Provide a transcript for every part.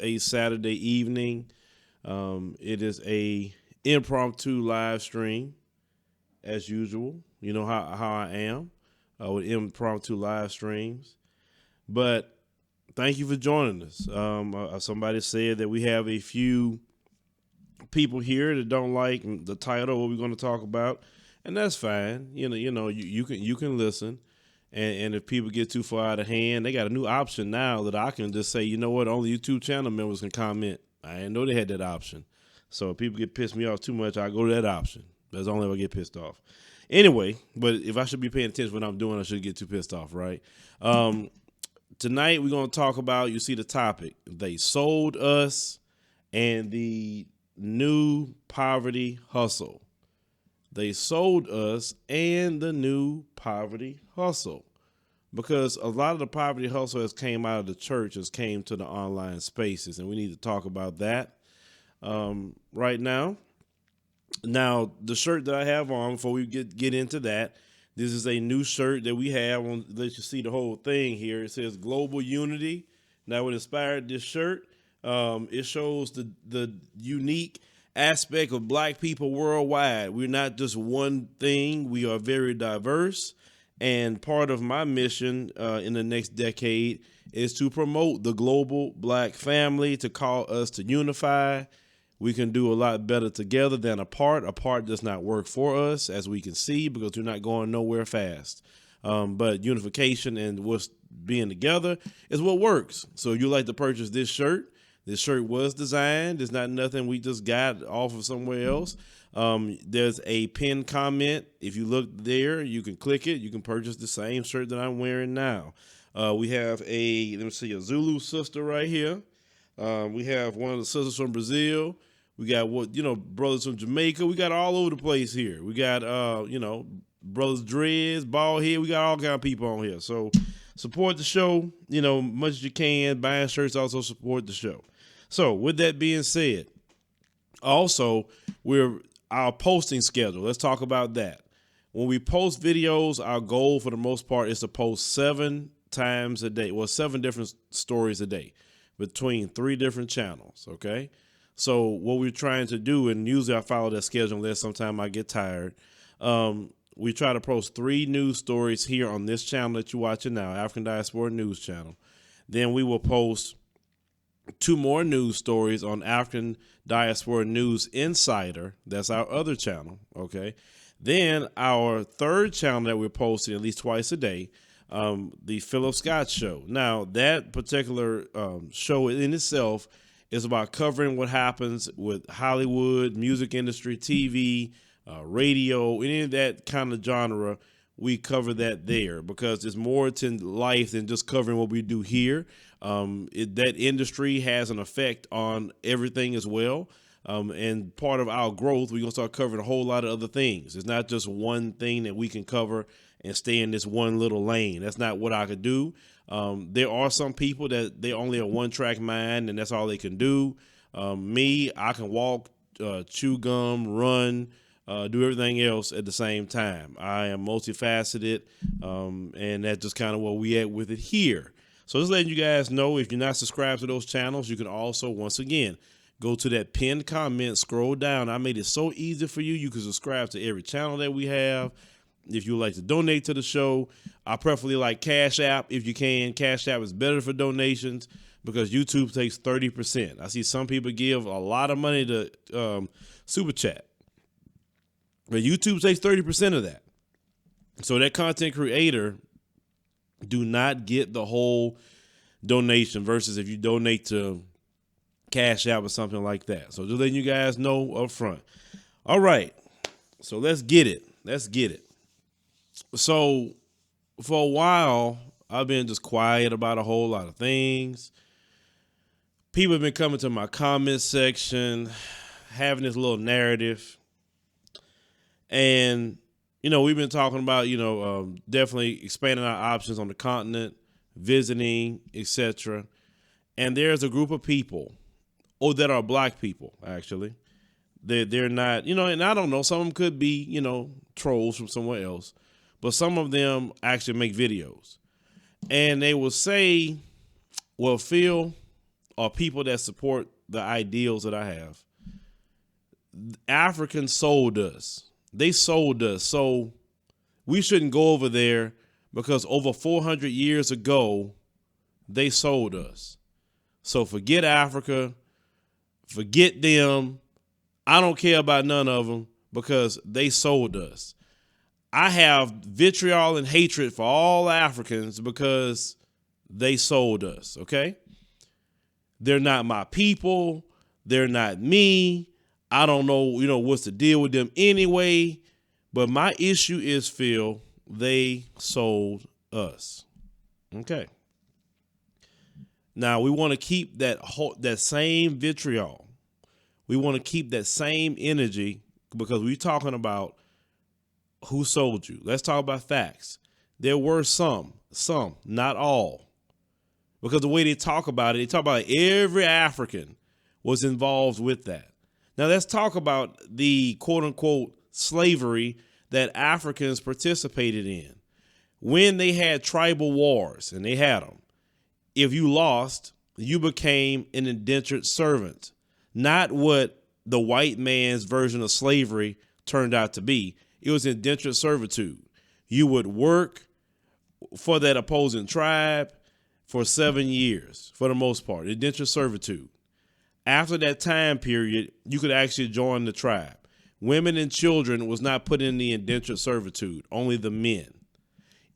a Saturday evening. It is a impromptu live stream, as usual. You know how I am with impromptu live streams. But thank you for joining us. Somebody said that we have a few people here that don't like the title of what we're going to talk about, and that's fine. You can listen. And if people get too far out of hand, they got a new option now that I can just say, you know what, only YouTube channel members can comment. I didn't know they had that option. So if people get pissed me off too much, I go to that option. That's only if I get pissed off. Anyway, but if I should be paying attention to what I'm doing, I should get too pissed off, right? Tonight we're going to talk about, you see the topic, they sold us and the new poverty hustle. They sold us and the new poverty hustle, because a lot of the poverty hustle has came out of the church, has came to the online spaces, and we need to talk about that right now. Now, the shirt that I have on, before we get into that, this is a new shirt that we have on. Let you see the whole thing here. It says Global Unity. Now, what inspired this shirt? It shows the unique aspect of black people worldwide. We're not just one thing. We are very diverse. And part of my mission in the next decade is to promote the global black family, to call us to unify. We can do a lot better together than apart. Apart does not work for us, as we can see, because we're not going nowhere fast. But unification and what's being together is what works. So if you like to purchase this shirt was designed. It's not nothing we just got off of somewhere else. There's a pinned comment. If you look there, you can click it. You can purchase the same shirt that I'm wearing now. We have a Zulu sister right here. We have one of the sisters from Brazil. We got brothers from Jamaica. We got all over the place here. We got brothers Dreads, Bald Head. We got all kind of people on here. So support the show, much as you can. Buying shirts also support the show. So with that being said, also our posting schedule. Let's talk about that. When we post videos, our goal for the most part is to post 7 times a day. Well, 7 different stories a day between 3 different channels. Okay. So what we're trying to do, and usually I follow that schedule unless sometimes I get tired. We try to post 3 news stories here on this channel that you're watching now, African Diaspora News Channel. Then we will post 2 more news stories on African Diaspora News Insider. That's our other channel. Okay. Then our 3rd channel that we're posting at least twice a day, the Phillipscott Show. Now, that particular show in itself is about covering what happens with Hollywood, music industry, TV, radio, any of that kind of genre. We cover that there because there's more to life than just covering what we do here. That industry has an effect on everything as well. And part of our growth, we're going to start covering a whole lot of other things. It's not just one thing that we can cover and stay in this one little lane. That's not what I could do. There are some people that they only a one-track mind and that's all they can do. Me, I can walk, chew gum, run, do everything else at the same time. I am multifaceted, and that's just kind of where we at with it here. So just letting you guys know, if you're not subscribed to those channels, you can also, once again, go to that pinned comment, scroll down. I made it so easy for you. You can subscribe to every channel that we have. If you would like to donate to the show, I preferably like Cash App if you can. Cash App is better for donations because YouTube takes 30%. I see some people give a lot of money to Super Chat, but YouTube takes 30% of that. So that content creator do not get the whole donation versus if you donate to Cash App or something like that. So just letting you guys know up front. All right. So let's get it. So for a while, I've been just quiet about a whole lot of things. People have been coming to my comment section, having this little narrative. And, we've been talking about, definitely expanding our options on the continent, visiting, etc. And there's a group of people, that are black people, actually. They're not, and I don't know, some of them could be, trolls from somewhere else. But some of them actually make videos. And they will say, well, Phil, or people that support the ideals that I have, Africans sold us. They sold us. So we shouldn't go over there because over 400 years ago, they sold us. So forget Africa. Forget them. I don't care about none of them because they sold us. I have vitriol and hatred for all Africans because they sold us, okay? They're not my people. They're not me. I don't know, what's the deal with them anyway. But my issue is, Phil, they sold us. Okay. Now, we want to keep that same vitriol. We want to keep that same energy because we're talking about who sold you. Let's talk about facts. There were some, not all. Because the way they talk about it, they talk about every African was involved with that. Now let's talk about the quote unquote slavery that Africans participated in. When they had tribal wars, and they had them, if you lost, you became an indentured servant. Not what the white man's version of slavery turned out to be. It was indentured servitude. You would work for that opposing tribe for 7 years, for the most part, indentured servitude. After that time period, you could actually join the tribe. Women and children was not put in the indentured servitude, only the men.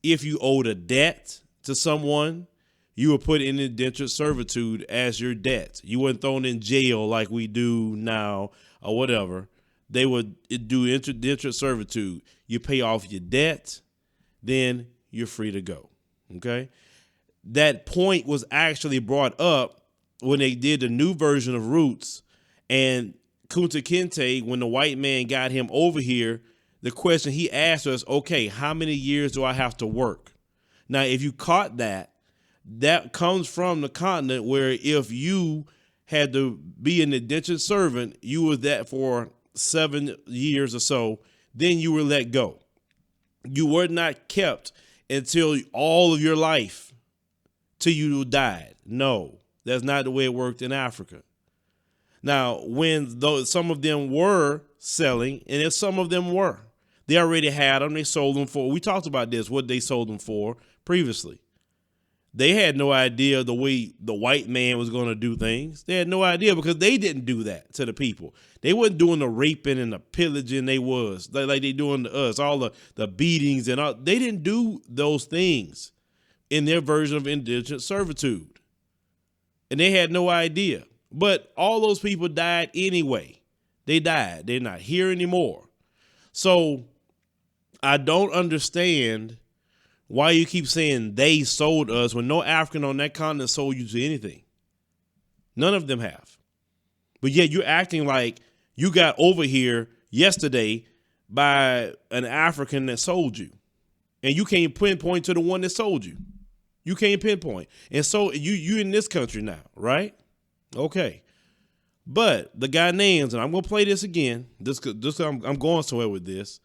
If you owed a debt to someone, you were put in indentured servitude as your debt. You weren't thrown in jail like we do now or whatever. They would do indentured servitude. You pay off your debt, then you're free to go. Okay? That point was actually brought up when they did the new version of Roots, and Kunta Kinte, when the white man got him over here, the question he asked us, okay, how many years do I have to work? Now, if you caught that comes from the continent where if you had to be an indentured servant, you were that for 7 years or so, then you were let go. You were not kept until all of your life, till you died. No, that's not the way it worked in Africa. Now, when some of them were selling, and if some of them were, they already had them, they sold them for, we talked about this, what they sold them for previously. They had no idea the way the white man was going to do things. They had no idea because they didn't do that to the people. They wasn't doing the raping and the pillaging like they doing to us, all the beatings and all. They didn't do those things in their version of indentured servitude. And they had no idea. But all those people died anyway. They died. They're not here anymore. So I don't understand why you keep saying they sold us when no African on that continent sold you to anything. None of them have. But yet you're acting like you got over here yesterday by an African that sold you. And you can't pinpoint to the one that sold you. You can't pinpoint. And so you in this country now, right? Okay. But the Ghanaians, and I'm going to play this again, I'm going somewhere with this.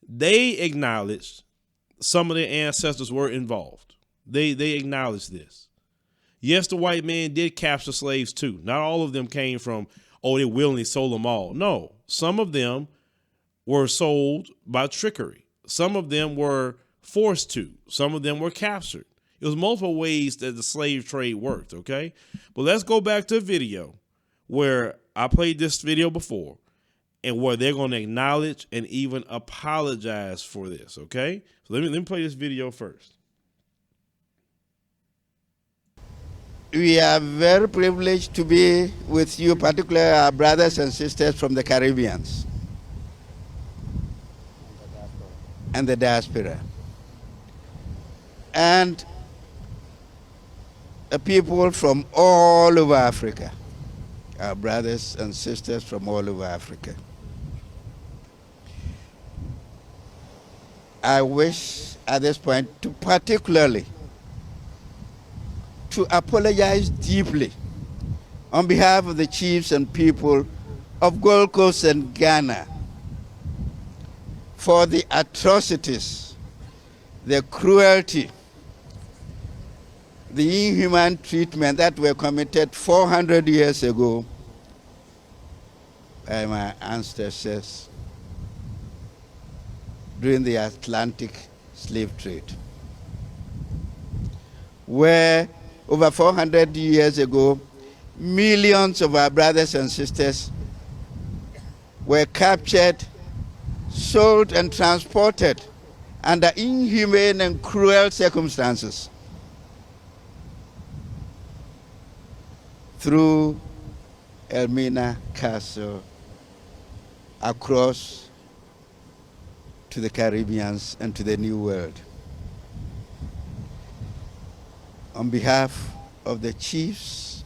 They acknowledged some of their ancestors were involved. They acknowledged this. Yes, the white man did capture slaves too. Not all of them came from, they willingly sold them all. No, some of them were sold by trickery. Some of them were forced to. Some of them were captured. It was multiple ways that the slave trade worked, okay? But let's go back to a video where I played this video before and where they're going to acknowledge and even apologize for this, okay? So let me play this video first. We are very privileged to be with you, particularly our brothers and sisters from the Caribbean and the diaspora. And people from all over Africa, our brothers and sisters from all over Africa. I wish at this point to particularly to apologize deeply on behalf of the chiefs and people of Gold Coast and Ghana for the atrocities, the cruelty, the inhuman treatment that were committed 400 years ago by my ancestors during the Atlantic slave trade, where over 400 years ago, millions of our brothers and sisters were captured, sold, and transported under inhumane and cruel circumstances through Elmina Castle across to the Caribbean and to the New World. On behalf of the chiefs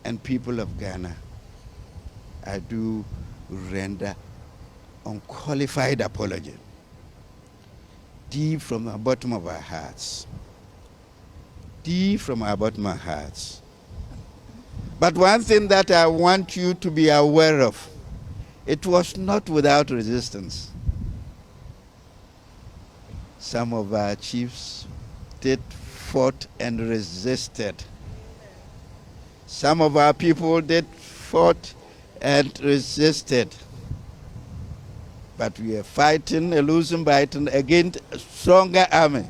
and people of Ghana, I do render unqualified apology, deep from the bottom of our hearts. Deep from our bottom of our hearts. But one thing that I want you to be aware of, it was not without resistance. Some of our chiefs did fought and resisted. Some of our people did fought and resisted. But we are fighting a losing battle against a stronger army.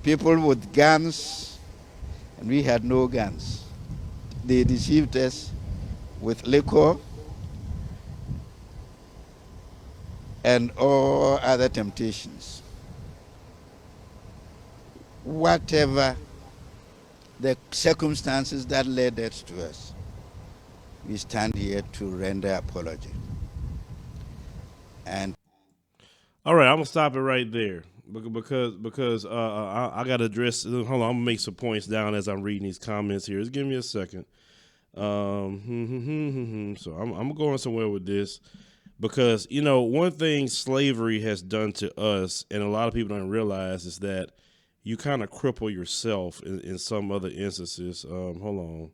People with guns, and we had no guns. They deceived us with liquor and all other temptations. Whatever the circumstances that led us to us, we stand here to render apology. And all right, I'm gonna stop it right there because I gotta address. Hold on, I'm gonna make some points down as I'm reading these comments here. Just give me a second. So I'm going somewhere with this because, you know, one thing slavery has done to us, and a lot of people don't realize, is that you kind of cripple yourself in some other instances. Hold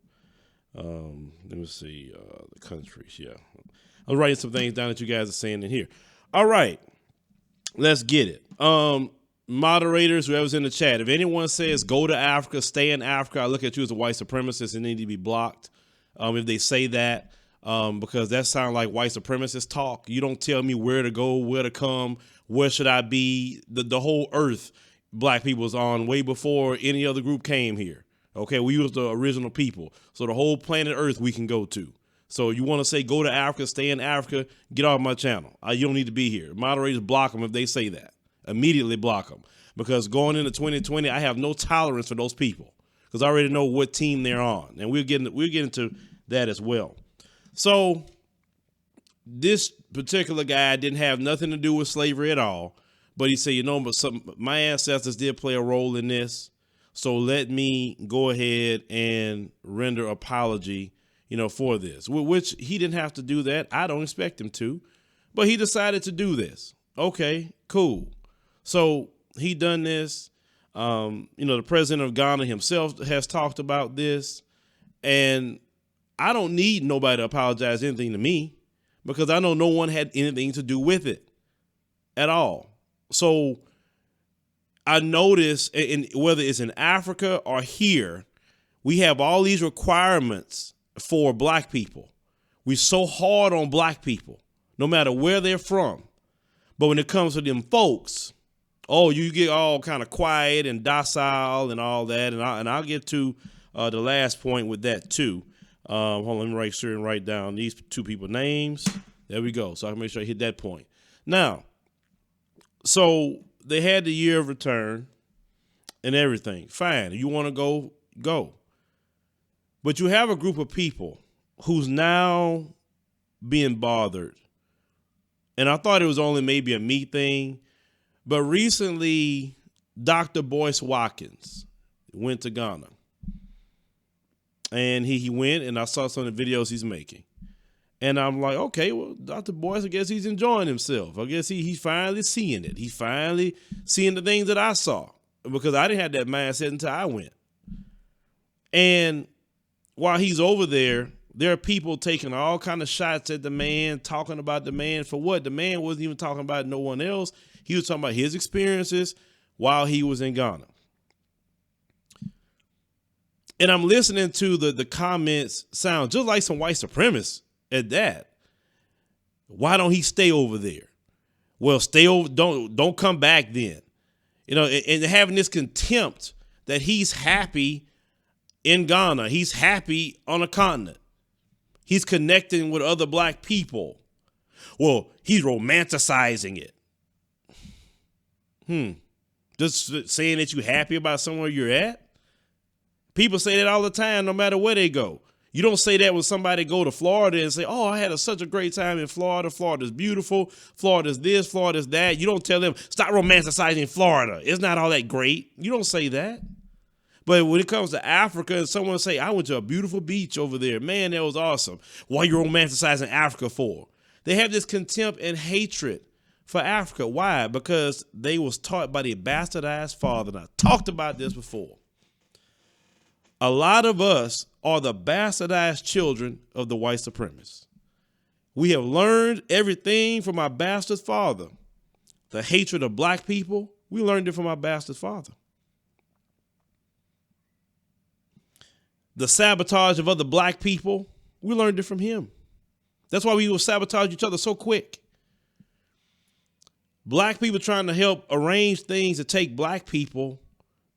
on. Let me see. The countries. Yeah. I'm writing some things down that you guys are saying in here. All right. Let's get it. Moderators, whoever's in the chat, if anyone says go to Africa, stay in Africa, I look at you as a white supremacist and need to be blocked. If they say that, because that sounds like white supremacist talk. You don't tell me where to go, where to come, where should I be. The whole earth, black people's on way before any other group came here. Okay, we was the original people. So the whole planet Earth we can go to. So you want to say go to Africa, stay in Africa, get off my channel. You don't need to be here. Moderators block them if they say that. Immediately block them. Because going into 2020, I have no tolerance for those people. Because I already know what team they're on. And we'll get into that as well. So this particular guy didn't have nothing to do with slavery at all. But he said, you know, but my ancestors did play a role in this. So let me go ahead and render apology, you know, for this, which he didn't have to do that. I don't expect him to, but he decided to do this. Okay, cool. So he done this. You know, the president of Ghana himself has talked about this, and I don't need nobody to apologize anything to me because I know no one had anything to do with it at all. So I notice, whether it's in Africa or here, we have all these requirements for black people. We're so hard on black people, no matter where they're from. But when it comes to them folks, oh, you get all kind of quiet and docile and all that. And I'll get to the last point with that too. Hold on, let me make sure and write down these two people's names. There we go. So I can make sure I hit that point. Now, so they had the year of return and everything. Fine. You want to go, go. But you have a group of people who's now being bothered. And I thought it was only maybe a me thing. But recently, Dr. Boyce Watkins went to Ghana. And he went, and I saw some of the videos he's making. And I'm like, okay, well, Dr. Boyce, I guess he's enjoying himself. I guess he's finally seeing it. He's finally seeing the things that I saw, because I didn't have that mindset until I went. And while he's over there, there are people taking all kind of shots at the man, talking about the man for what? The man wasn't even talking about no one else. He was talking about his experiences while he was in Ghana. And I'm listening to the comments sound just like some white supremacists at that. Why don't he stay over there? Well, stay over. Don't come back then. You know, and having this contempt that he's happy in Ghana. He's happy on a continent. He's connecting with other black people. Well, he's romanticizing it. Just saying that you're happy about somewhere you're at. People say that all the time, no matter where they go. You don't say that when somebody go to Florida and say, oh, I had such a great time in Florida. Florida's beautiful. Florida's this, Florida's that. You don't tell them, stop romanticizing Florida. It's not all that great. You don't say that. But when it comes to Africa and someone say, I went to a beautiful beach over there. Man, that was awesome. What are you romanticizing Africa for? They have this contempt and hatred for Africa. Why? Because they was taught by the bastardized father. And I talked about this before. A lot of us are the bastardized children of the white supremacists. We have learned everything from our bastard father. The hatred of black people, we learned it from our bastard father. The sabotage of other black people, we learned it from him. That's why we will sabotage each other so quick. Black people trying to help arrange things to take black people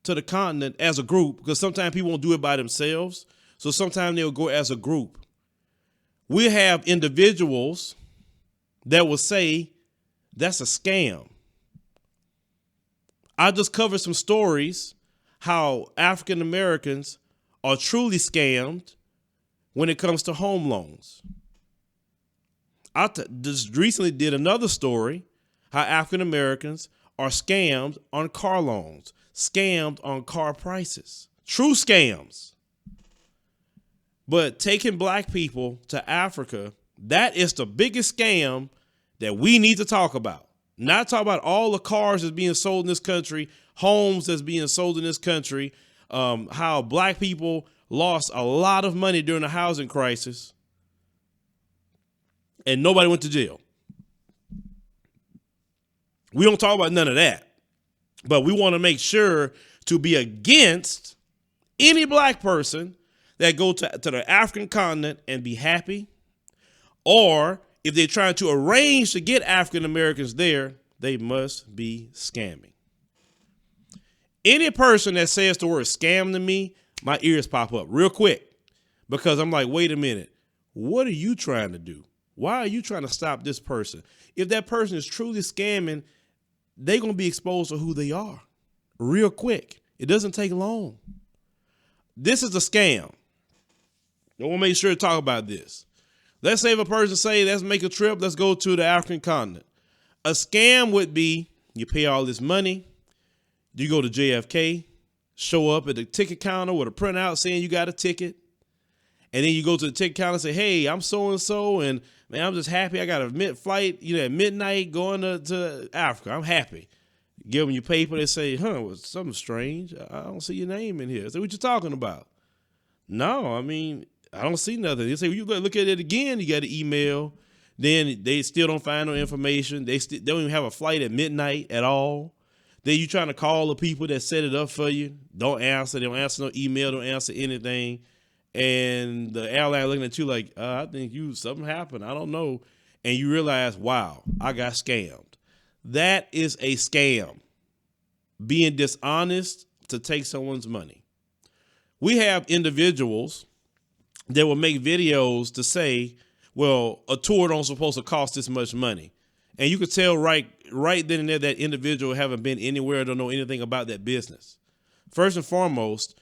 to the continent as a group, because sometimes people won't do it by themselves. So sometimes they'll go as a group. We have individuals that will say that's a scam. I just covered some stories how African Americans are truly scammed when it comes to home loans. I just recently did another story how African Americans are scammed on car loans, scammed on car prices, true scams. But taking black people to Africa, that is the biggest scam that we need to talk about. Not talk about all the cars that's being sold in this country, homes that's being sold in this country, how black people lost a lot of money during the housing crisis and nobody went to jail. We don't talk about none of that, but we want to make sure to be against any black person that go to the African continent and be happy, or if they're trying to arrange to get African Americans there, they must be scamming. Any person that says the word scam to me, my ears pop up real quick, because I'm like, wait a minute, what are you trying to do? Why are you trying to stop this person? If that person is truly scamming, they're going to be exposed to who they are real quick. It doesn't take long. This is a scam. I want to make sure to talk about this. Let's say if a person say, let's make a trip, let's go to the African continent. A scam would be you pay all this money, you go to JFK, show up at the ticket counter with a printout saying you got a ticket, and then you go to the ticket counter and say, hey, I'm so-and-so, and man, I'm just happy I got a flight, at midnight going to Africa. I'm happy. Give them your paper. They say, well, something strange. I don't see your name in here. I say, what you talking about? No, I mean, I don't see nothing. They say, well, you look at it again. You got an email. Then they still don't find no information. They don't even have a flight at midnight at all. Then you trying to call the people that set it up for you. Don't answer. They don't answer no email. Don't answer anything. And the airline looking at you like, I think something happened. I don't know. And you realize, wow, I got scammed. That is a scam. Being dishonest to take someone's money. We have individuals that will make videos to say, well, a tour don't supposed to cost this much money. And you could tell right then and there that individual haven't been anywhere, don't know anything about that business. First and foremost,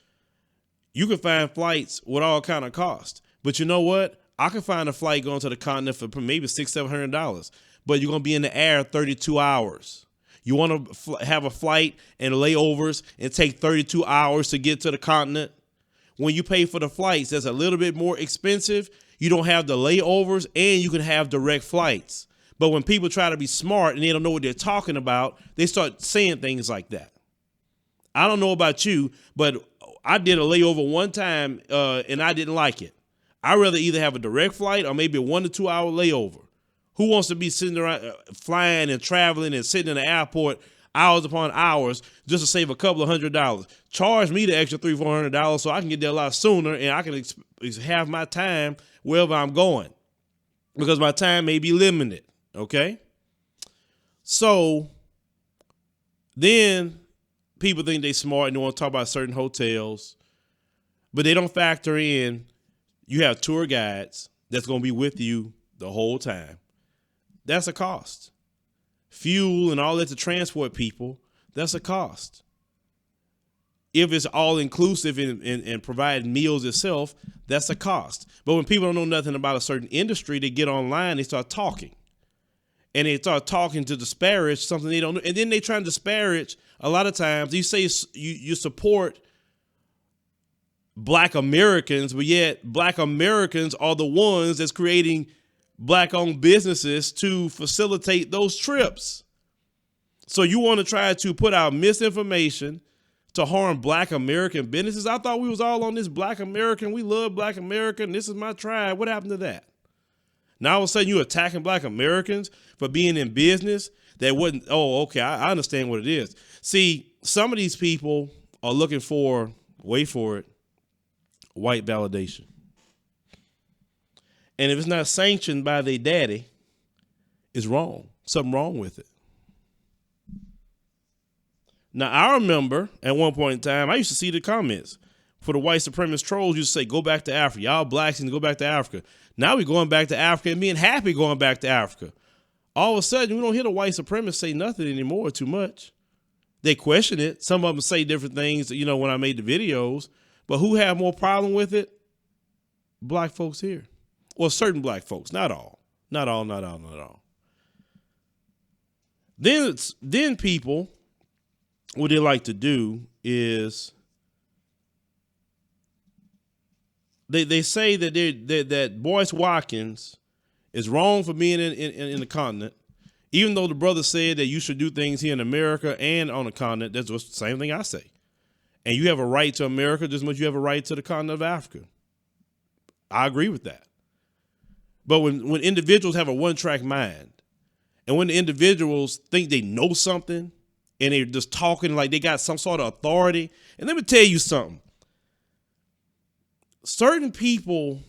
you can find flights with all kind of cost. But you know what? I can find a flight going to the continent for maybe $600-700, but you're going to be in the air 32 hours. You want to have a flight and layovers and take 32 hours to get to the continent. When you pay for the flights, that's a little bit more expensive. You don't have the layovers and you can have direct flights. But when people try to be smart and they don't know what they're talking about, they start saying things like that. I don't know about you, but I did a layover one time and I didn't like it. I'd rather either have a direct flight or maybe a 1 to 2 hour layover. Who wants to be sitting around flying and traveling and sitting in the airport hours upon hours just to save a couple of $100. Charge me the extra $300-400 so I can get there a lot sooner and I can have my time wherever I'm going because my time may be limited. Okay. So then people think they smart and they want to talk about certain hotels, but they don't factor in you have tour guides that's going to be with you the whole time. That's a cost. Fuel and all that to transport people, that's a cost. If it's all inclusive and providing meals itself, that's a cost. But when people don't know nothing about a certain industry, they get online, they start talking. And they start talking to disparage something they don't know. And then they try to disparage. A lot of times you say you support Black Americans, but yet Black Americans are the ones that's creating Black-owned businesses to facilitate those trips. So you want to try to put out misinformation to harm Black American businesses? I thought we was all on this Black American. We love Black American. This is my tribe. What happened to that? Now all of a sudden you're attacking Black Americans for being in business that wouldn't. Oh, okay. I understand what it is. See, some of these people are looking for, wait for it, white validation. And if it's not sanctioned by their daddy, it's wrong. Something wrong with it. Now, I remember at one point in time, I used to see the comments for the white supremacist trolls used to say, go back to Africa. Y'all blacks need to go back to Africa. Now we're going back to Africa and being happy going back to Africa. All of a sudden, we don't hear the white supremacists say nothing anymore too much. They question it. Some of them say different things, you know, when I made the videos. But who have more problem with it? Black folks here. Well, certain Black folks, not all. Not all. Then people, what they like to do is they say that that Boyce Watkins is wrong for being in the continent, even though the brother said that you should do things here in America and on the continent. That's the same thing I say. And you have a right to America just as much as you have a right to the continent of Africa. I agree with that. But when individuals have a one-track mind, and when the individuals think they know something, and they're just talking like they got some sort of authority, and let me tell you something. Certain people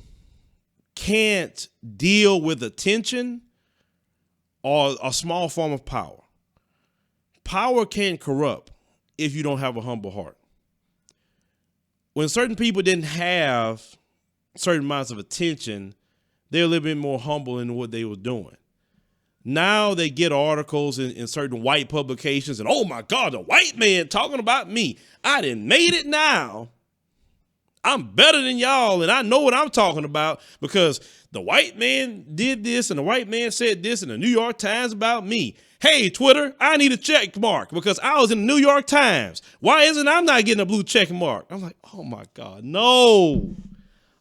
can't deal with attention or a small form of power. Power can't corrupt if you don't have a humble heart. When certain people didn't have certain amounts of attention, they're a little bit more humble in what they were doing. Now they get articles in certain white publications and, oh my God, the white man talking about me. I done made it now. I'm better than y'all and I know what I'm talking about because the white man did this and the white man said this in the New York Times about me. Hey, Twitter, I need a check mark because I was in the New York Times. Why isn't I'm not getting a blue check mark? I'm like, oh my God, no.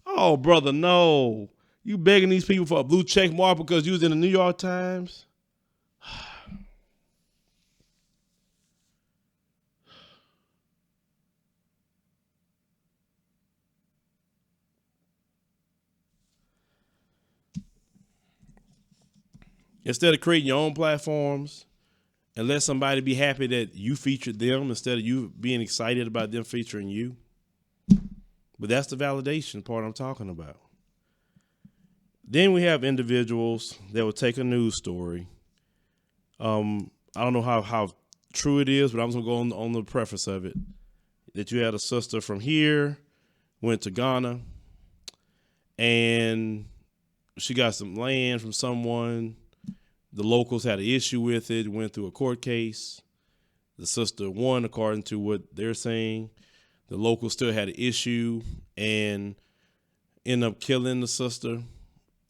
Oh, brother, no. You begging these people for a blue check mark because you was in the New York Times? Instead of creating your own platforms and let somebody be happy that you featured them instead of you being excited about them featuring you. But that's the validation part I'm talking about. Then we have individuals that will take a news story. I don't know how true it is, but I'm going to go on the preface of it. That you had a sister from here, went to Ghana, and she got some land from someone. The locals had an issue with it, went through a court case. The sister won according to what they're saying. The locals still had an issue and end up killing the sister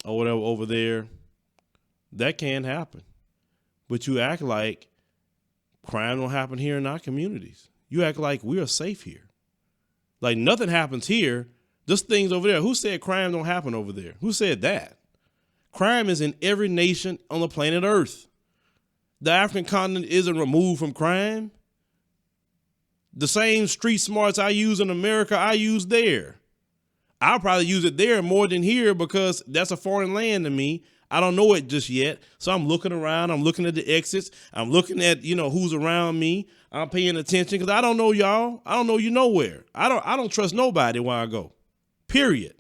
or whatever over there. That can happen. But you act like crime don't happen here in our communities. You act like we are safe here. Like nothing happens here. Just things over there. Who said crime don't happen over there? Who said that? Crime is in every nation on the planet Earth. The African continent isn't removed from crime. The same street smarts I use in America, I use there. I'll probably use it there more than here because that's a foreign land to me. I don't know it just yet. So I'm looking around. I'm looking at the exits. I'm looking at, who's around me. I'm paying attention because I don't know y'all. I don't know you nowhere. I don't trust nobody where I go. Period.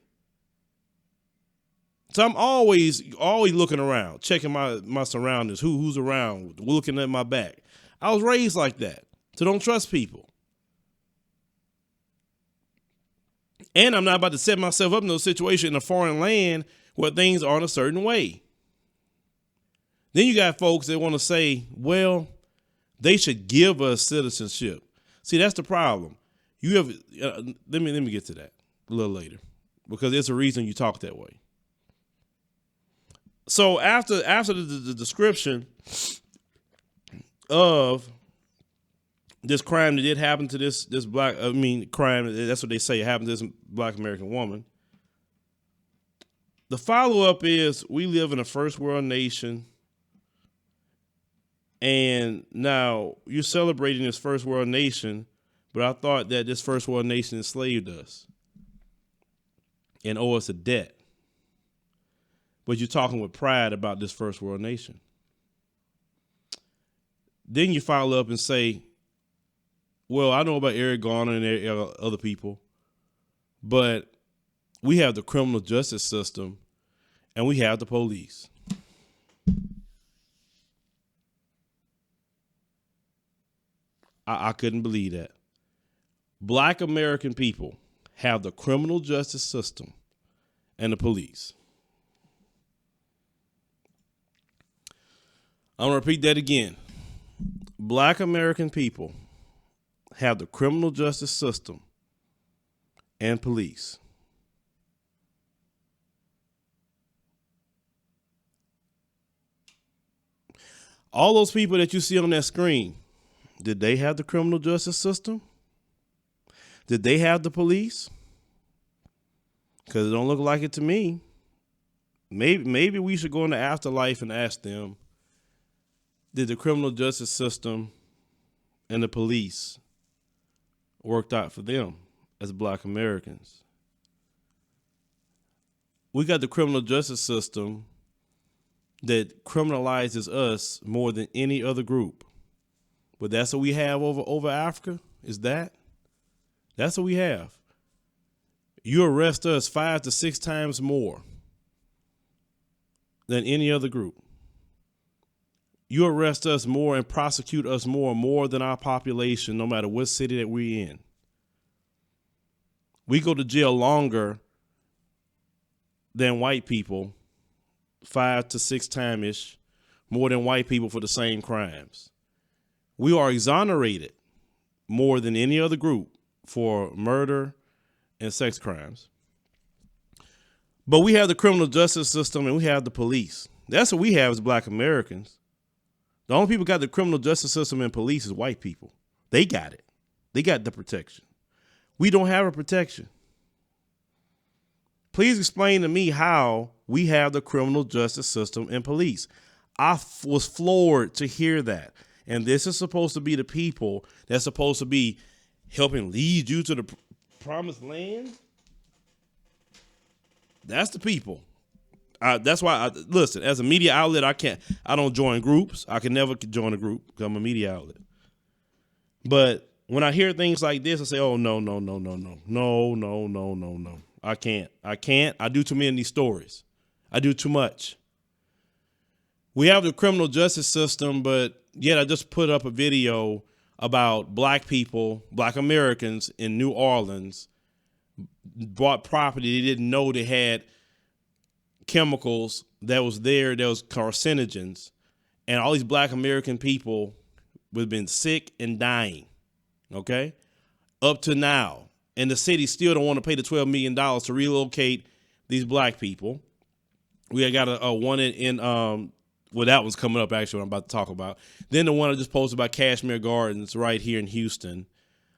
So I'm always looking around, checking my surroundings, who's around, looking at my back. I was raised like that. So don't trust people. And I'm not about to set myself up in a situation in a foreign land where things aren't a certain way. Then you got folks that want to say, well, they should give us citizenship. See, that's the problem. You have let me get to that a little later because there's a reason you talk that way. So after the description of this crime that did happen to this crime, that's what they say happened to this Black American woman. The follow-up is we live in a first world nation, and now you're celebrating this first world nation, but I thought that this first world nation enslaved us and owe us a debt. But you're talking with pride about this first world nation. Then you follow up and say, well, I know about Eric Garner and other people, but we have the criminal justice system and we have the police. I couldn't believe that. Black American people have the criminal justice system and the police. I'm going to repeat that again. Black American people have the criminal justice system and police. All those people that you see on that screen, did they have the criminal justice system? Did they have the police? Because it don't look like it to me. Maybe we should go in the afterlife and ask them, did the criminal justice system and the police worked out for them as Black Americans? We got the criminal justice system that criminalizes us more than any other group. But that's what we have over Africa, is that? That's what we have. You arrest us 5 to 6 times more than any other group. You arrest us more and prosecute us more than our population, no matter what city that we're in. We go to jail longer than white people, 5 to 6 times-ish, more than white people for the same crimes. We are exonerated more than any other group for murder and sex crimes. But we have the criminal justice system and we have the police. That's what we have as Black Americans. The only people who got the criminal justice system and police is white people. They got it. They got the protection. We don't have a protection. Please explain to me how we have the criminal justice system and police. I was floored to hear that. And this is supposed to be the people that's supposed to be helping lead you to the promised land. That's the people. That's why, listen, as a media outlet, I don't join groups. I can never join a group because I'm a media outlet. But when I hear things like this, I say, oh, no. I can't. I do too many of these stories. I do too much. We have the criminal justice system, but yet I just put up a video about Black people, Black Americans in New Orleans bought property they didn't know they had chemicals that was carcinogens, and all these Black American people have been sick and dying, okay, up to now. And the city still don't want to pay the $12 million to relocate these Black people. We got a one in well, that one's coming up, actually, what I'm about to talk about. Then the one I just posted about Cashmere Gardens right here in Houston,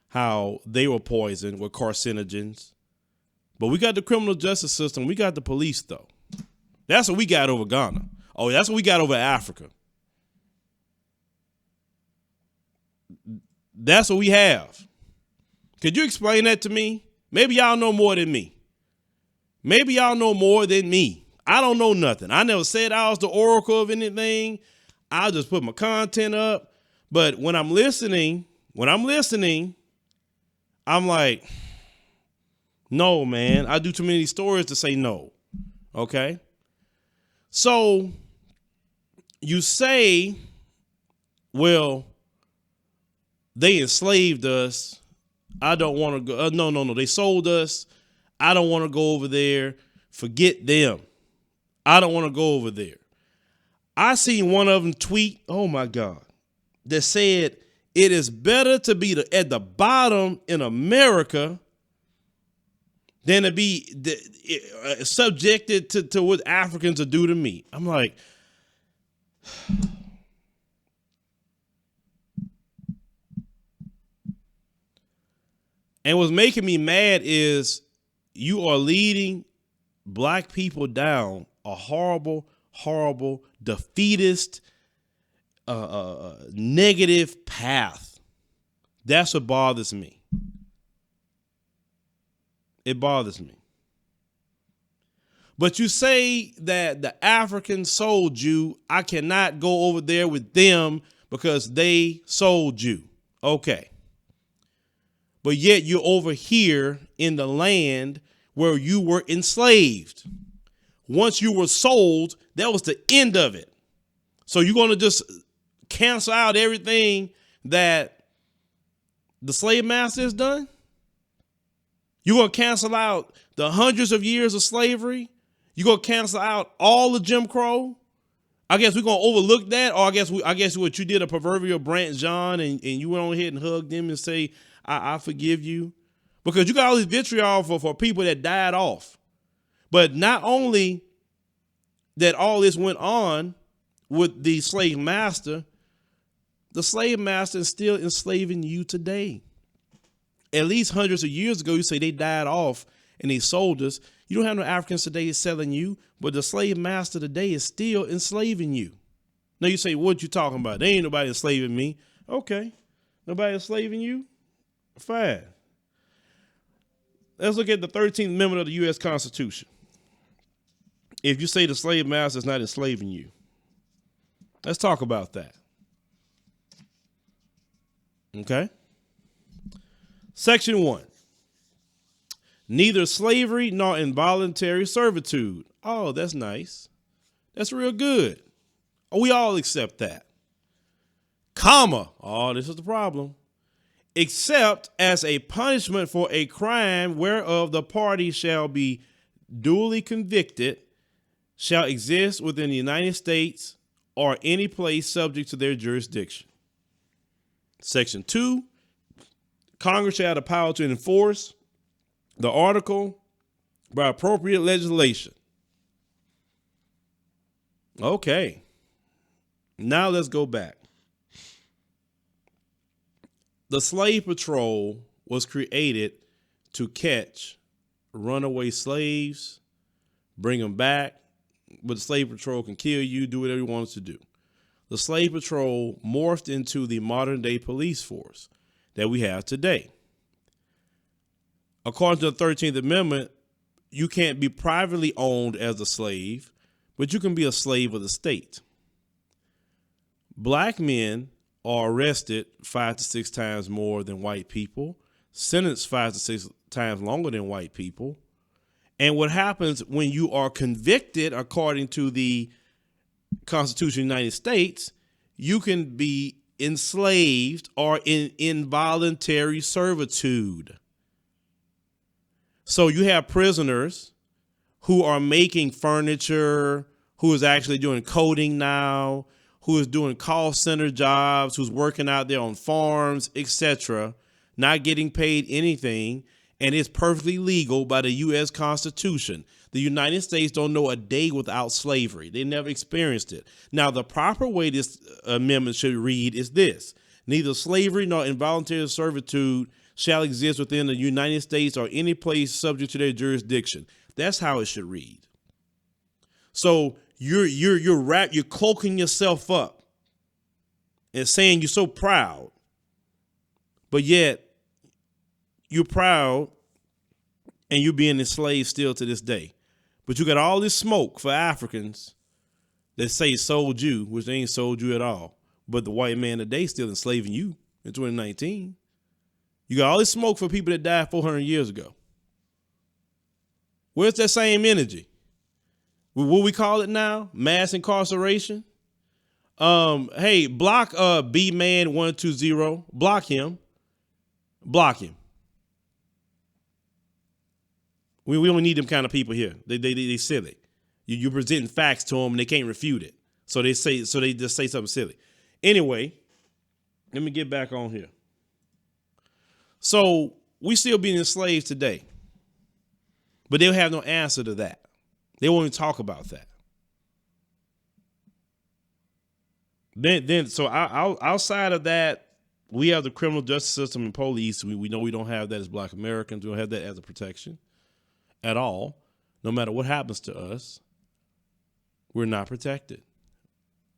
how they were poisoned with carcinogens. But we got the criminal justice system. We got the police, though. That's what we got over Ghana. Oh, that's what we got over Africa. That's what we have. Could you explain that to me? Maybe y'all know more than me. Maybe y'all know more than me. I don't know nothing. I never said I was the oracle of anything. I just put my content up. But when I'm listening, I'm like, no, man. I do too many stories to say no. Okay? So you say, well, they enslaved us. I don't want to go. No. They sold us. I don't want to go over there. Forget them. I don't want to go over there. I seen one of them tweet, oh my God, that said, it is better to be at the bottom in America than to be subjected to what Africans will do to me. I'm like, and what's making me mad is you are leading black people down a horrible, horrible, defeatist, negative path. That's what bothers me. It bothers me. But you say that the Africans sold you. I cannot go over there with them because they sold you. Okay. But yet you're over here in the land where you were enslaved. Once you were sold, that was the end of it. So you're going to just cancel out everything that the slave master has done? You're going to cancel out the hundreds of years of slavery? You're going to cancel out all the Jim Crow? I guess we're going to overlook that, or I guess what you did, a proverbial Brant John, and you went on ahead and hugged them and say, I forgive you. Because you got all this vitriol for people that died off. But not only that all this went on with the slave master is still enslaving you today. At least hundreds of years ago, you say they died off and they sold us. You don't have no Africans today selling you, but the slave master today is still enslaving you. Now you say, what you talking about? There ain't nobody enslaving me. Okay. Nobody enslaving you? Fine. Let's look at the 13th Amendment of the U.S. Constitution. If you say the slave master is not enslaving you, let's talk about that. Okay. Section 1. Neither slavery nor involuntary servitude. Oh, that's nice. That's real good. We all accept that. Comma. Oh, this is the problem. Except as a punishment for a crime whereof the party shall be duly convicted, shall exist within the United States or any place subject to their jurisdiction. Section 2, Congress shall have the power to enforce the article by appropriate legislation. Okay. Now let's go back. The slave patrol was created to catch runaway slaves, bring them back, but the slave patrol can kill you, do whatever it wants to do. The slave patrol morphed into the modern day police force that we have today. According to the 13th Amendment, you can't be privately owned as a slave, but you can be a slave of the state. Black men are arrested 5 to 6 times more than white people, sentenced 5 to 6 times longer than white people. And what happens when you are convicted, according to the Constitution of the United States, you can be enslaved or in involuntary servitude. So you have prisoners who are making furniture, who is actually doing coding now, who is doing call center jobs, who's working out there on farms, etc., not getting paid anything, and it's perfectly legal by the U.S. Constitution. The United States don't know a day without slavery. They never experienced it. Now, the proper way this amendment should read is this: neither slavery nor involuntary servitude shall exist within the United States or any place subject to their jurisdiction. That's how it should read. So you're cloaking yourself up and saying you're so proud, but yet you're proud and you're being enslaved still to this day. But you got all this smoke for Africans that say sold you, which they ain't sold you at all. But the white man today still enslaving you in 2019. You got all this smoke for people that died 400 years ago. Where's that same energy? What we call it now? Mass incarceration. Hey, block B-Man120. Block him. Block him. We don't need them kind of people here. They silly. You're presenting facts to them and they can't refute it. So they just say something silly. Anyway, let me get back on here. So we still being enslaved today, but they'll have no answer to that. They won't even talk about that. So outside of that, we have the criminal justice system and police. We know we don't have that as Black Americans. We don't have that as a protection at all. No matter what happens to us, we're not protected.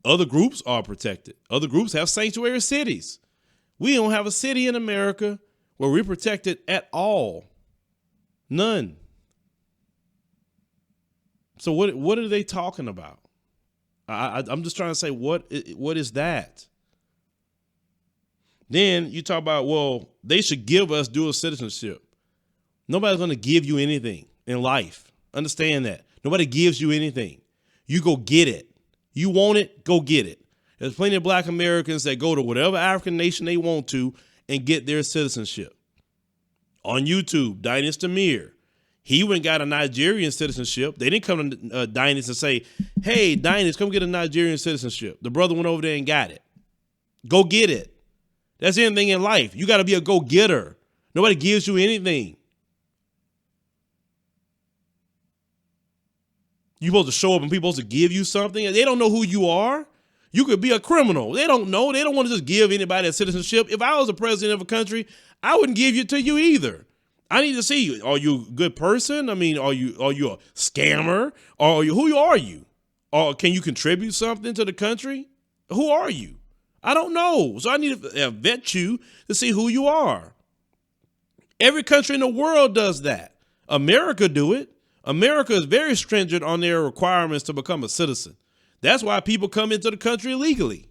Other groups are protected. Other groups have sanctuary cities. We don't have a city in America where we're protected at all. None. So what are they talking about? I'm just trying to say, what is that? Then you talk about, well, they should give us dual citizenship. Nobody's going to give you anything in life. Understand that. Nobody gives you anything. You go get it. You want it, go get it. There's plenty of Black Americans that go to whatever African nation they want to and get their citizenship. On YouTube, Dynas Demir, he went and got a Nigerian citizenship. They didn't come to Dynas and say, hey, Dynas, come get a Nigerian citizenship. The brother went over there and got it. Go get it. That's anything in life. You got to be a go-getter. Nobody gives you anything. You're supposed to show up and people are supposed to give you something. They don't know who you are. You could be a criminal. They don't know. They don't want to just give anybody a citizenship. If I was a president of a country, I wouldn't give it to you either. I need to see you. Are you a good person? I mean, are you a scammer? Or who are you? Or can you contribute something to the country? Who are you? I don't know. So I need to vet you to see who you are. Every country in the world does that. America do it. America is very stringent on their requirements to become a citizen. That's why people come into the country illegally,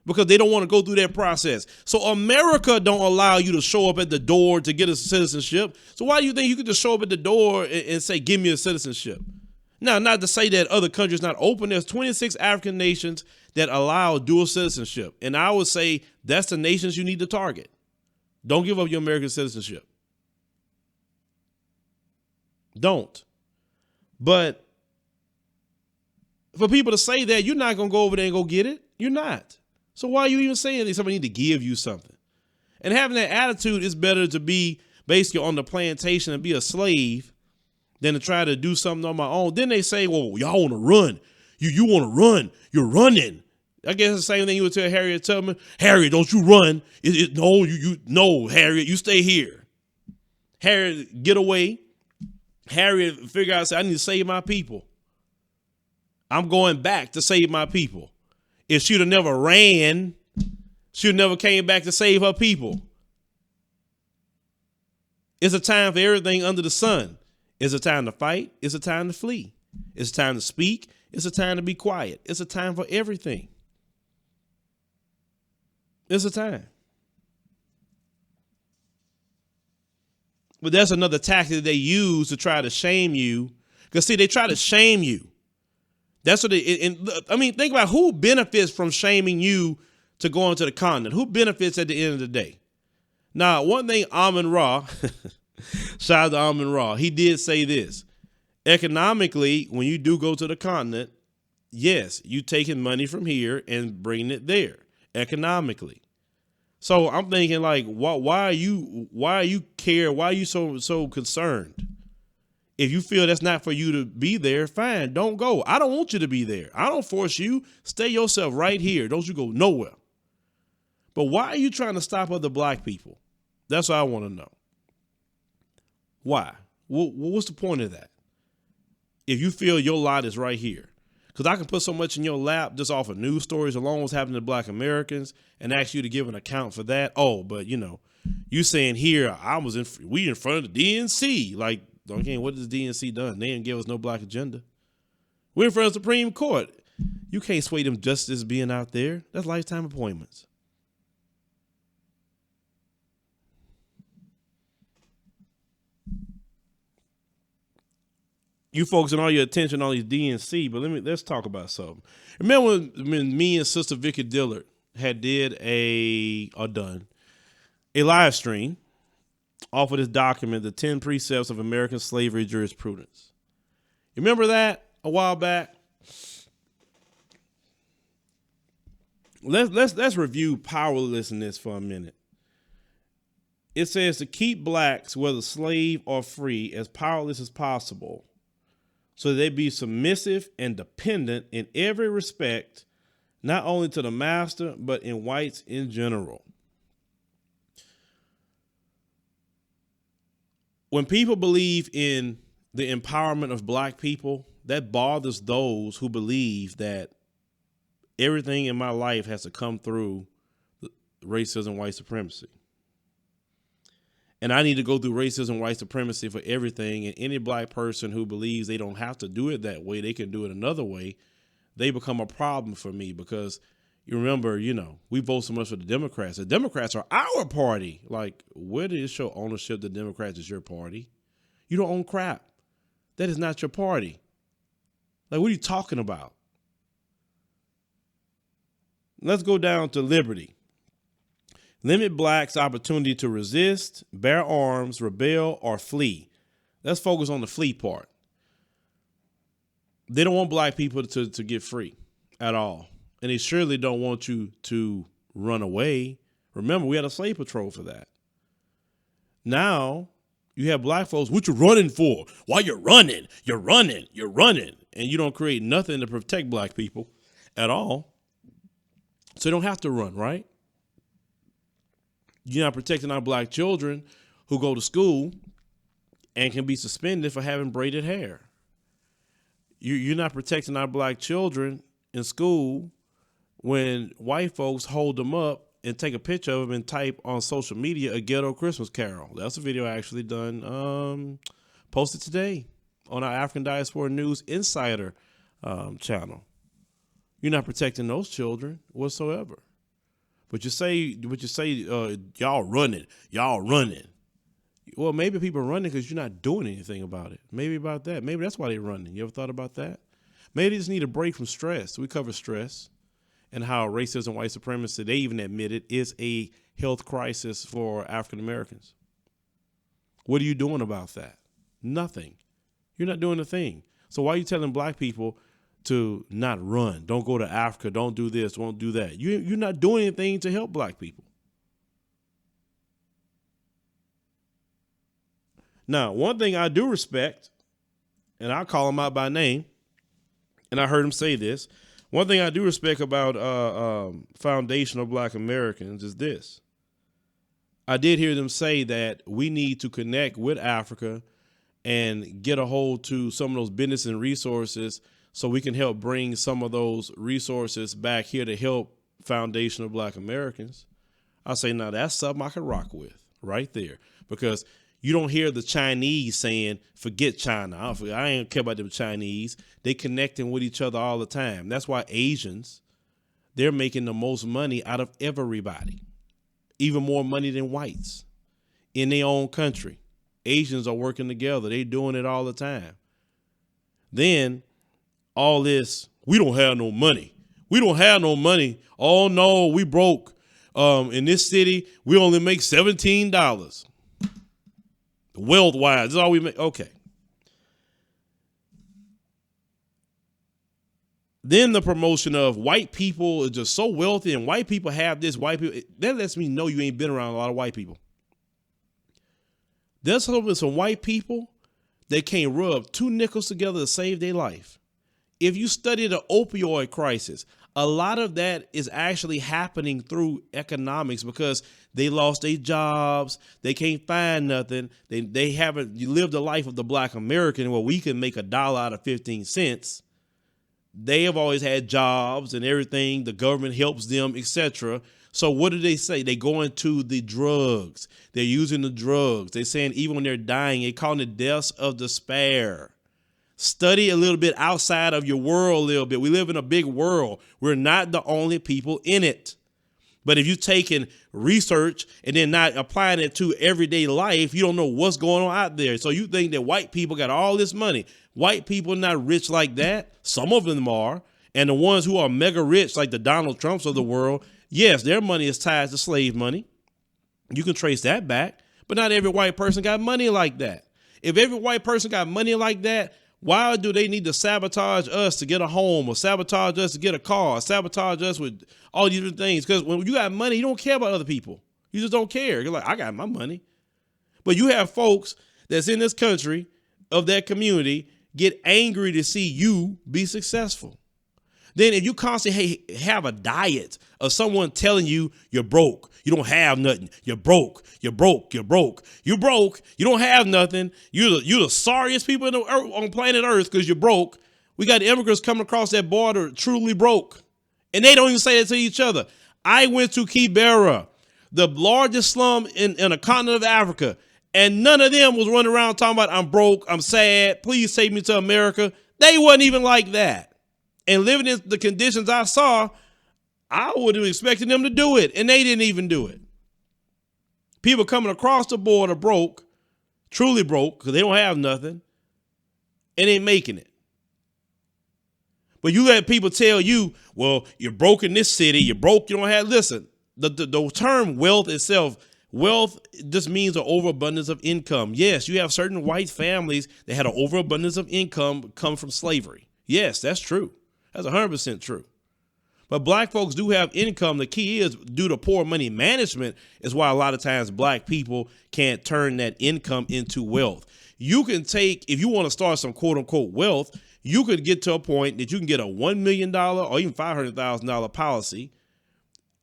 because they don't want to go through that process. So America don't allow you to show up at the door to get a citizenship. So why do you think you could just show up at the door and say, give me a citizenship? Now, not to say that other countries not open. There's 26 African nations that allow dual citizenship. And I would say that's the nations you need to target. Don't give up your American citizenship. Don't. But for people to say that, you're not going to go over there and go get it. You're not. So why are you even saying that somebody need to give you something? And having that attitude is better to be basically on the plantation and be a slave than to try to do something on my own. Then they say, well, y'all want to run. You want to run. You're running. I guess it's the same thing you would tell Harriet Tubman. Harriet, don't you run. No, Harriet, you stay here. Harriet, get away. Harriet figure out, say, I need to save my people. I'm going back to save my people. If she'd have never ran, she'd never came back to save her people. It's a time for everything under the sun. It's a time to fight. It's a time to flee. It's a time to speak. It's a time to be quiet. It's a time for everything. It's a time. But that's another tactic that they use to try to shame you. Because, see, they try to shame you. That's what think about who benefits from shaming you to go into the continent. Who benefits at the end of the day? Now, one thing Amun-Ra, shout out to Amun-Ra, he did say this. Economically, when you do go to the continent, yes, you taking money from here and bringing it there economically. So I'm thinking, like, why are you care? Why are you so concerned? If you feel that's not for you to be there, fine, don't go. I don't want you to be there. I don't force you. Stay yourself right here. Don't you go nowhere. But why are you trying to stop other Black people? That's what I want to know. Why? What's the point of that? If you feel your lot is right here. Because I can put so much in your lap just off of news stories along what's happening to Black Americans and ask you to give an account for that. Oh, but you saying here we in front of the DNC. Like, Okay, what has the DNC done? They didn't give us no black agenda. We're in front of the Supreme Court. You can't sway them justices being out there. That's lifetime appointments. You focusing all your attention on these DNC, but let's talk about something. Remember when me and Sister Vicky Dillard had done a live stream off of this document, the 10 Precepts of American Slavery Jurisprudence. You remember that a while back? Let's review powerlessness for a minute. It says to keep blacks, whether slave or free, as powerless as possible, so they be submissive and dependent in every respect, not only to the master, but in whites in general. When people believe in the empowerment of black people, that bothers those who believe that everything in my life has to come through racism, white supremacy. And I need to go through racism, white supremacy for everything. And any black person who believes they don't have to do it that way, they can do it another way, they become a problem for me because you remember, we vote so much for the Democrats. The Democrats are our party. Like, where does it show ownership the Democrats is your party? You don't own crap. That is not your party. Like, what are you talking about? Let's go down to liberty. Limit blacks' opportunity to resist, bear arms, rebel, or flee. Let's focus on the flee part. They don't want black people to get free at all. And they surely don't want you to run away. Remember, we had a slave patrol for that. Now, you have black folks, what you running for? Why you're running? You're running. You're running. And you don't create nothing to protect black people at all. So they don't have to run, right? You're not protecting our black children who go to school and can be suspended for having braided hair. You're not protecting our black children in school when white folks hold them up and take a picture of them and type on social media a ghetto Christmas carol. That's a video I actually done, posted today on our African Diaspora News Insider channel. You're not protecting those children whatsoever. But you say, y'all running. Well, maybe people are running because you're not doing anything about it. Maybe about that. Maybe that's why they're running. You ever thought about that? Maybe they just need a break from stress. We cover stress and how racism, white supremacy, they even admit it, is a health crisis for African Americans. What are you doing about that? Nothing. You're not doing a thing. So why are you telling black people to not run? Don't go to Africa. Don't do this. Won't do that. You're not doing anything to help black people. Now, one thing I do respect, and I'll call him out by name, and I heard him say this. One thing I do respect about foundational black Americans is this. I did hear them say that we need to connect with Africa and get a hold to some of those business and resources so we can help bring some of those resources back here to help foundational black Americans. I say, now that's something I can rock with right there, because you don't hear the Chinese saying, forget China. I ain't care about them Chinese. They connecting with each other all the time. That's why Asians, they're making the most money out of everybody, even more money than whites in their own country. Asians are working together. They doing it all the time. Then all this, we don't have no money. We don't have no money. Oh no, we broke. In this city, we only make $17. Wealth-wise, that's all we make. Okay. Then the promotion of white people is just so wealthy and white people have this, white people, that lets me know you ain't been around a lot of white people. There's some white people that can't rub two nickels together to save their life. If you study the opioid crisis, a lot of that is actually happening through economics because they lost their jobs. They can't find nothing. They haven't lived the life of the black American where we can make $1 out of 15 cents. They have always had jobs and everything. The government helps them, etc. So what do they say? They go into the drugs. They're using the drugs. They're saying even when they're dying, they call it deaths of despair. Study a little bit outside of your world a little bit. We live in a big world. We're not the only people in it. But if you're taking research and then not applying it to everyday life, you don't know what's going on out there. So you think that white people got all this money. White people are not rich like that. Some of them are. And the ones who are mega rich, like the Donald Trumps of the world, yes, their money is tied to slave money. You can trace that back. But not every white person got money like that. If every white person got money like that, why do they need to sabotage us to get a home or sabotage us to get a car, or sabotage us with all these different things? Because when you got money, you don't care about other people. You just don't care. You're like, I got my money. But you have folks that's in this country of that community get angry to see you be successful. Then if you constantly have a diet of someone telling you you're broke, you don't have nothing, you're broke, you're broke, you're broke, you're broke, you don't have nothing, you're the sorriest people on planet Earth because you're broke. We got immigrants coming across that border truly broke. And they don't even say that to each other. I went to Kibera, the largest slum in a continent of Africa, and none of them was running around talking about I'm broke, I'm sad, please take me to America. They wasn't even like that. And living in the conditions I saw, I would have expected them to do it. And they didn't even do it. People coming across the border broke, truly broke, because they don't have nothing, and ain't making it. But you let people tell you, well, you're broke in this city, you're broke, you don't have, listen, the term wealth itself, wealth just means an overabundance of income. Yes, you have certain white families that had an overabundance of income come from slavery. Yes, that's true. That's 100% true. But black folks do have income. The key is due to poor money management is why a lot of times black people can't turn that income into wealth. You can take, if you want to start some quote unquote wealth, you could get to a point that you can get a $1 million or even $500,000 policy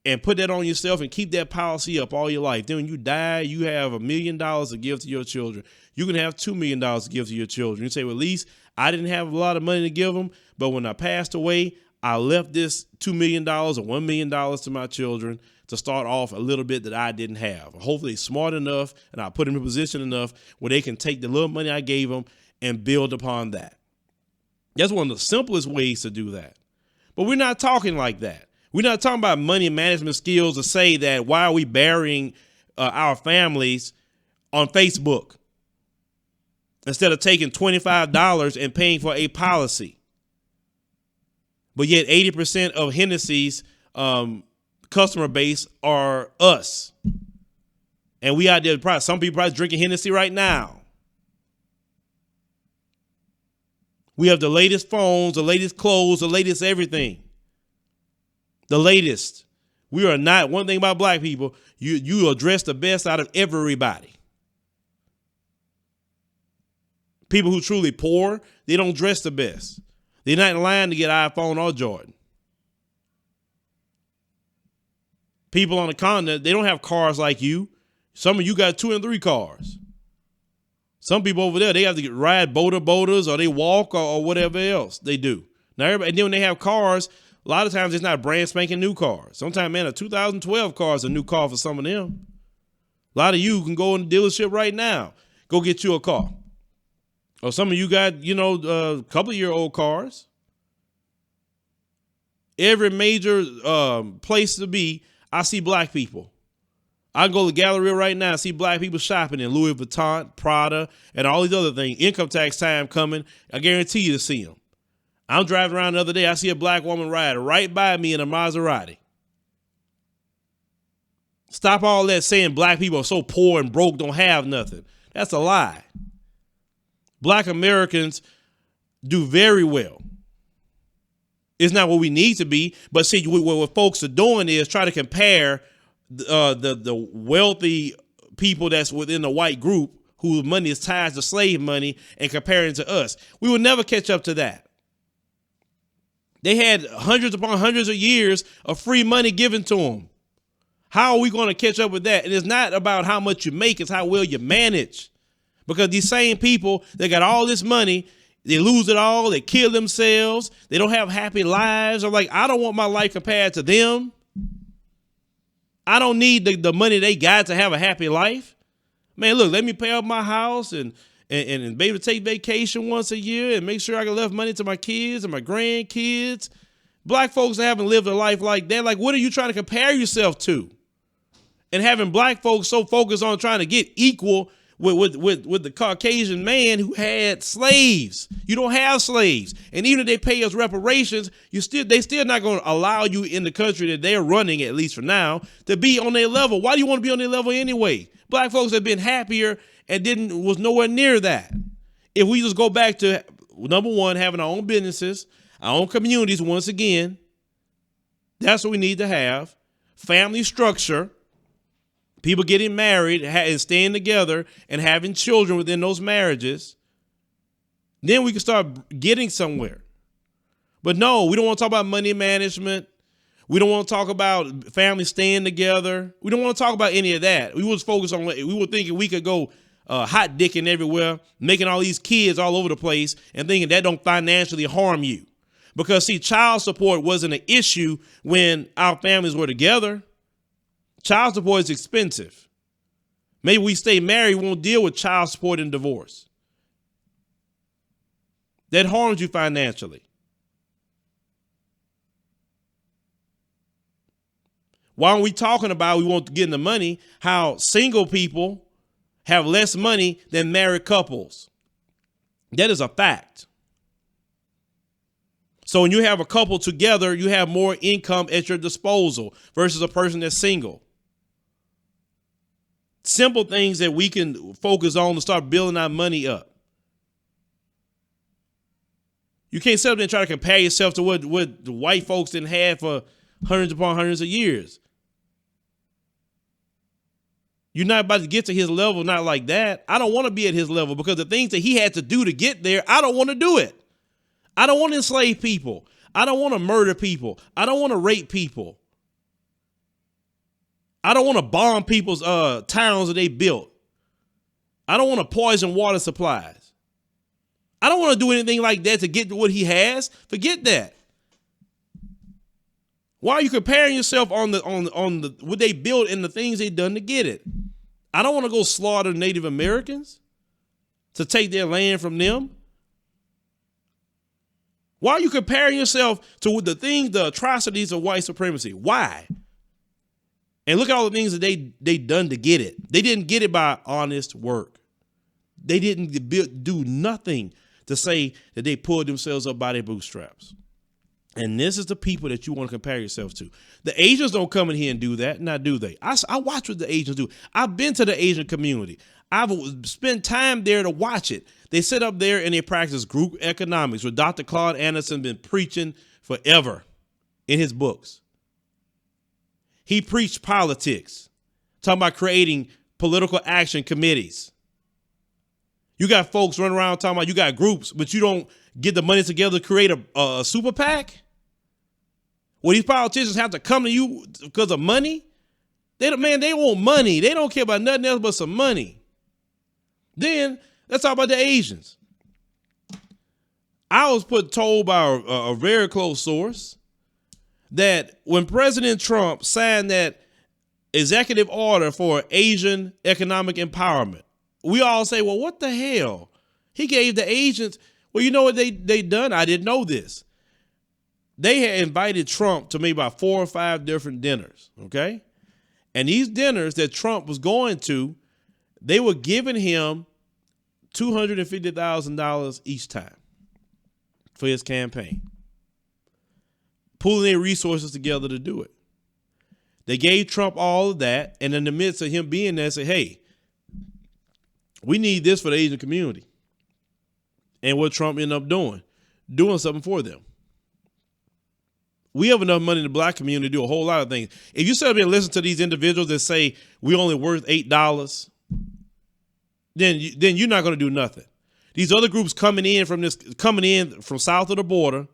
and put that on yourself and keep that policy up all your life. Then when you die, you have $1 million to give to your children. You can have $2 million to give to your children. You say, well, at least I didn't have a lot of money to give them, but when I passed away, I left this $2 million or $1 million to my children to start off a little bit that I didn't have. Hopefully smart enough and I put them in a position enough where they can take the little money I gave them and build upon that. That's one of the simplest ways to do that. But we're not talking like that. We're not talking about money management skills to say that why are we burying our families on Facebook instead of taking $25 and paying for a policy. But yet 80% of Hennessy's customer base are us. And we out there, probably, some people probably drinking Hennessy right now. We have the latest phones, the latest clothes, the latest everything. The latest. We are not, one thing about black people, you address the best out of everybody. People who truly poor, they don't dress the best. They're not in line to get iPhone or Jordan. People on the continent, they don't have cars like you. Some of you got 2 and 3 cars. Some people over there, they have to ride boaters or they walk or whatever else they do. Now, everybody, and then when they have cars, a lot of times it's not brand spanking new cars. Sometimes, man, a 2012 car is a new car for some of them. A lot of you can go in the dealership right now, go get you a car. Or some of you got, a couple of year old cars. Every major place to be, I see black people. I can go to the Galleria right now and see black people shopping in Louis Vuitton, Prada, and all these other things. Income tax time coming. I guarantee you to see them. I'm driving around the other day. I see a black woman ride right by me in a Maserati. Stop all that saying black people are so poor and broke, don't have nothing. That's a lie. Black Americans do very well. It's not what we need to be, but see, what folks are doing is try to compare the wealthy people that's within the white group whose money is tied to slave money and comparing to us. We will never catch up to that. They had hundreds upon hundreds of years of free money given to them. How are we going to catch up with that? And it's not about how much you make, it's how well you manage. Because these same people, they got all this money, they lose it all, they kill themselves, they don't have happy lives. I'm like, I don't want my life compared to them. I don't need the money they got to have a happy life. Man, look, let me pay off my house and be able to take vacation once a year and make sure I can left money to my kids and my grandkids. Black folks that haven't lived a life like that, like, what are you trying to compare yourself to? And having black folks so focused on trying to get equal with the Caucasian man who had slaves. You don't have slaves. And even if they pay us reparations, they still not going to allow you in the country that they're running, at least for now, to be on their level. Why do you want to be on their level anyway? Black folks have been happier and was nowhere near that. If we just go back to, number one, having our own businesses, our own communities, once again, that's what we need to have. Family structure, people getting married and staying together and having children within those marriages. Then we can start getting somewhere. But no, we don't want to talk about money management. We don't want to talk about families staying together. We don't want to talk about any of that. We was focused on, we were thinking we could go hot dicking everywhere, making all these kids all over the place and thinking that don't financially harm you. Because, see, child support wasn't an issue when our families were together. Child support is expensive. Maybe we stay married, we won't deal with child support and divorce. That harms you financially. Why aren't we talking about, we want to get in the money, how single people have less money than married couples? That is a fact. So when you have a couple together, you have more income at your disposal versus a person that's single. Simple things that we can focus on to start building our money up. You can't sit up there and try to compare yourself to what the white folks didn't have for hundreds upon hundreds of years. You're not about to get to his level, not like that. I don't want to be at his level because the things that he had to do to get there, I don't want to do it. I don't want to enslave people. I don't want to murder people. I don't want to rape people. I don't want to bomb people's towns that they built. I don't want to poison water supplies. I don't want to do anything like that to get to what he has. Forget that. Why are you comparing yourself on the what they built and the things they done to get it? I don't want to go slaughter Native Americans to take their land from them. Why are you comparing yourself to the atrocities of white supremacy? Why? And look at all the things that they done to get it. They didn't get it by honest work. They didn't do nothing to say that they pulled themselves up by their bootstraps. And this is the people that you want to compare yourself to. The Asians don't come in here and do that, now do they? I watch what the Asians do. I've been to the Asian community. I've spent time there to watch it. They sit up there and they practice group economics, where Dr. Claude Anderson been preaching forever in his books. He preached politics, talking about creating political action committees. You got folks running around talking about you got groups, but you don't get the money together to create a super PAC? Well, these politicians have to come to you because of money? They want money. They don't care about nothing else but some money. Then let's talk about the Asians. I was told by a very close source that when President Trump signed that executive order for Asian economic empowerment, we all say, well, what the hell? He gave the Asians, well, you know what they done? I didn't know this. They had invited Trump to maybe about 4 or 5 different dinners, okay? And these dinners that Trump was going to, they were giving him $250,000 each time for his campaign, pulling their resources together to do it. They gave Trump all of that, and in the midst of him being there, said, hey, we need this for the Asian community. And what Trump ended up doing something for them. We have enough money in the black community to do a whole lot of things. If you sit up here and listen to these individuals that say we only worth $8, then you're not going to do nothing. These other groups coming in from south of the border,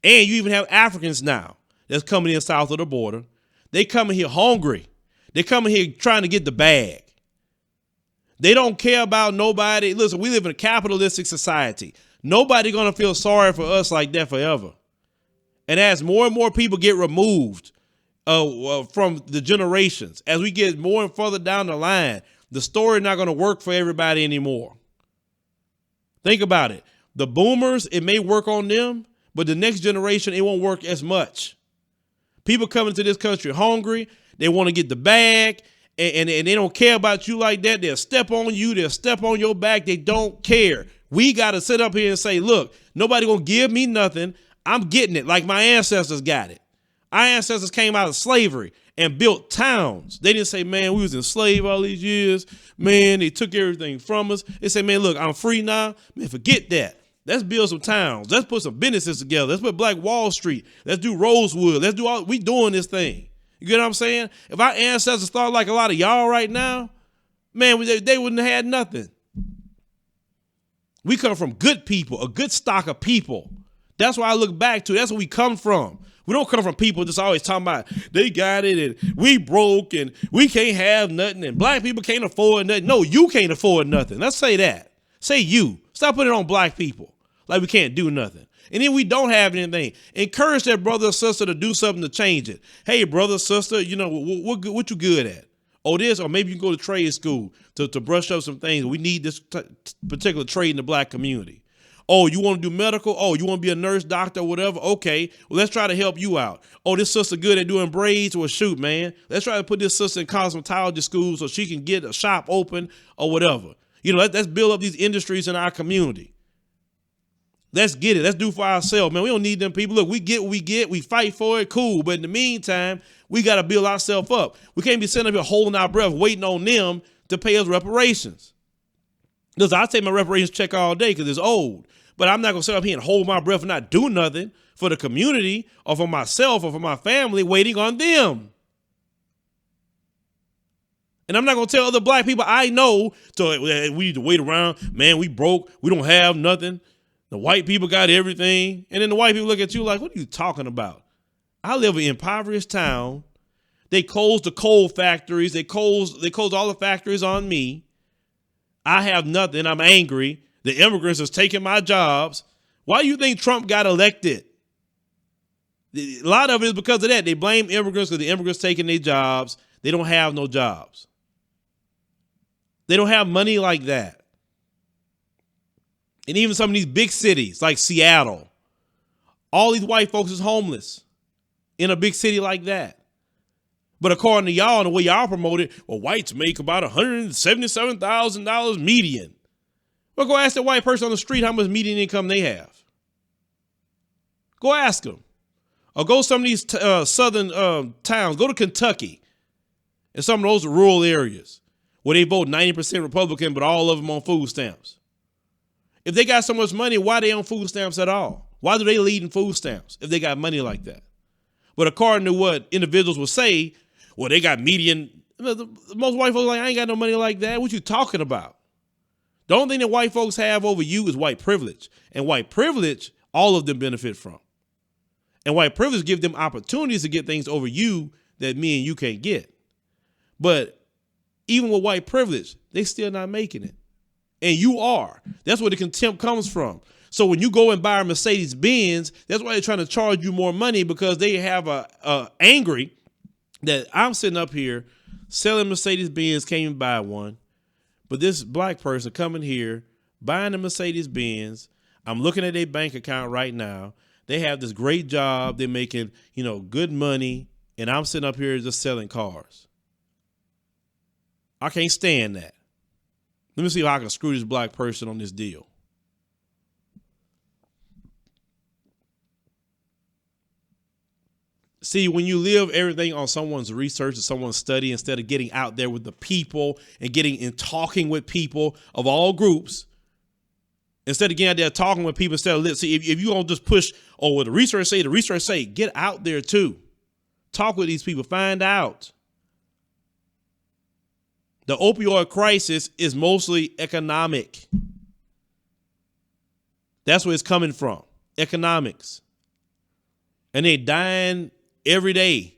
and you even have Africans now that's coming in south of the border. They coming here hungry. They coming here trying to get the bag. They don't care about nobody. Listen, we live in a capitalistic society. Nobody going to feel sorry for us like that forever. And as more and more people get removed from the generations. As we get more and further down the line, the story not going to work for everybody anymore. Think about it. The boomers, it may work on them, but the next generation, it won't work as much. People coming to this country hungry. They want to get the bag, and they don't care about you like that. They'll step on you. They'll step on your back. They don't care. We got to sit up here and say, look, nobody going to give me nothing. I'm getting it like my ancestors got it. Our ancestors came out of slavery and built towns. They didn't say, man, we was enslaved all these years. Man, they took everything from us. They said, man, look, I'm free now. Man, forget that. Let's build some towns. Let's put some businesses together. Let's put Black Wall Street. Let's do Rosewood. Let's do all, we doing this thing. You get what I'm saying? If our ancestors thought like a lot of y'all right now, man, they wouldn't have had nothing. We come from good people, a good stock of people. That's why I look back to. That's where we come from. We don't come from people just always talking about they got it and we broke and we can't have nothing and black people can't afford nothing. No, you can't afford nothing. Let's say that. Say you. Stop putting it on black people like we can't do nothing. And then we don't have anything. Encourage that brother or sister to do something to change it. Hey, brother, sister, you know, what you good at? Oh, this, or maybe you can go to trade school to brush up some things. We need this particular trade in the black community. Oh, you want to do medical? Oh, you want to be a nurse, doctor, whatever? Okay, well, let's try to help you out. Oh, this sister good at doing braids? Well, shoot, man. Let's try to put this sister in cosmetology school so she can get a shop open or whatever. You know, let's build up these industries in our community. Let's get it. Let's do for ourselves, man. We don't need them people. Look, we get what we get. We fight for it. Cool. But in the meantime, we got to build ourselves up. We can't be sitting up here holding our breath, waiting on them to pay us reparations. Because I take my reparations check all day because it's old. But I'm not going to sit up here and hold my breath and not do nothing for the community or for myself or for my family waiting on them. And I'm not going to tell other black people I know we need to wait around. Man, we broke. We don't have nothing. The white people got everything. And then the white people look at you like, what are you talking about? I live in an impoverished town. They closed the coal factories. They closed all the factories on me. I have nothing. I'm angry. The immigrants is taking my jobs. Why do you think Trump got elected? A lot of it is because of that. They blame immigrants because the immigrants taking their jobs. They don't have no jobs. They don't have money like that. And even some of these big cities like Seattle, all these white folks is homeless in a big city like that. But according to y'all and the way y'all promote it, well, whites make about $177,000 median. Well, go ask that white person on the street how much median income they have. Go ask them. Or go some of these southern towns. Go to Kentucky and some of those rural areas where they vote 90% Republican, but all of them on food stamps. If they got so much money, why are they on food stamps at all? Why do they lead in food stamps if they got money like that? But according to what individuals will say, well, they got median. Most white folks are like, I ain't got no money like that. What you talking about? The only thing that white folks have over you is white privilege. And white privilege, all of them benefit from. And white privilege give them opportunities to get things over you that me and you can't get. But even with white privilege, they still not making it. And you are. That's where the contempt comes from. So when you go and buy a Mercedes-Benz, that's why they're trying to charge you more money, because they have angry that I'm sitting up here selling Mercedes-Benz, can't even buy one. But this black person coming here, buying a Mercedes-Benz, I'm looking at their bank account right now. They have this great job. They're making, good money. And I'm sitting up here just selling cars. I can't stand that. Let me see if I can screw this black person on this deal. See, when you live everything on someone's research or someone's study, instead of getting out there with the people and getting and talking with people of all groups, instead of getting out there talking with people, instead of, see, if you don't just push, oh, what the research say, get out there too. Talk with these people, find out. The opioid crisis is mostly economic. That's where it's coming from, economics. And they're dying every day.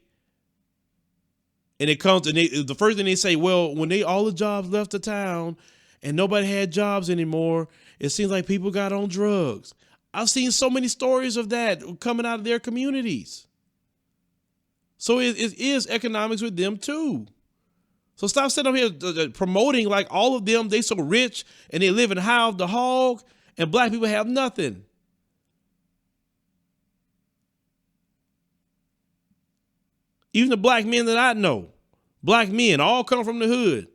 And it comes, and the first thing they say, well, when all the jobs left the town and nobody had jobs anymore, it seems like people got on drugs. I've seen so many stories of that coming out of their communities. So it is economics with them too. So stop sitting up here promoting like all of them, they so rich and they live in high off the hog and black people have nothing. Even the black men that I know, black men, all come from the hood.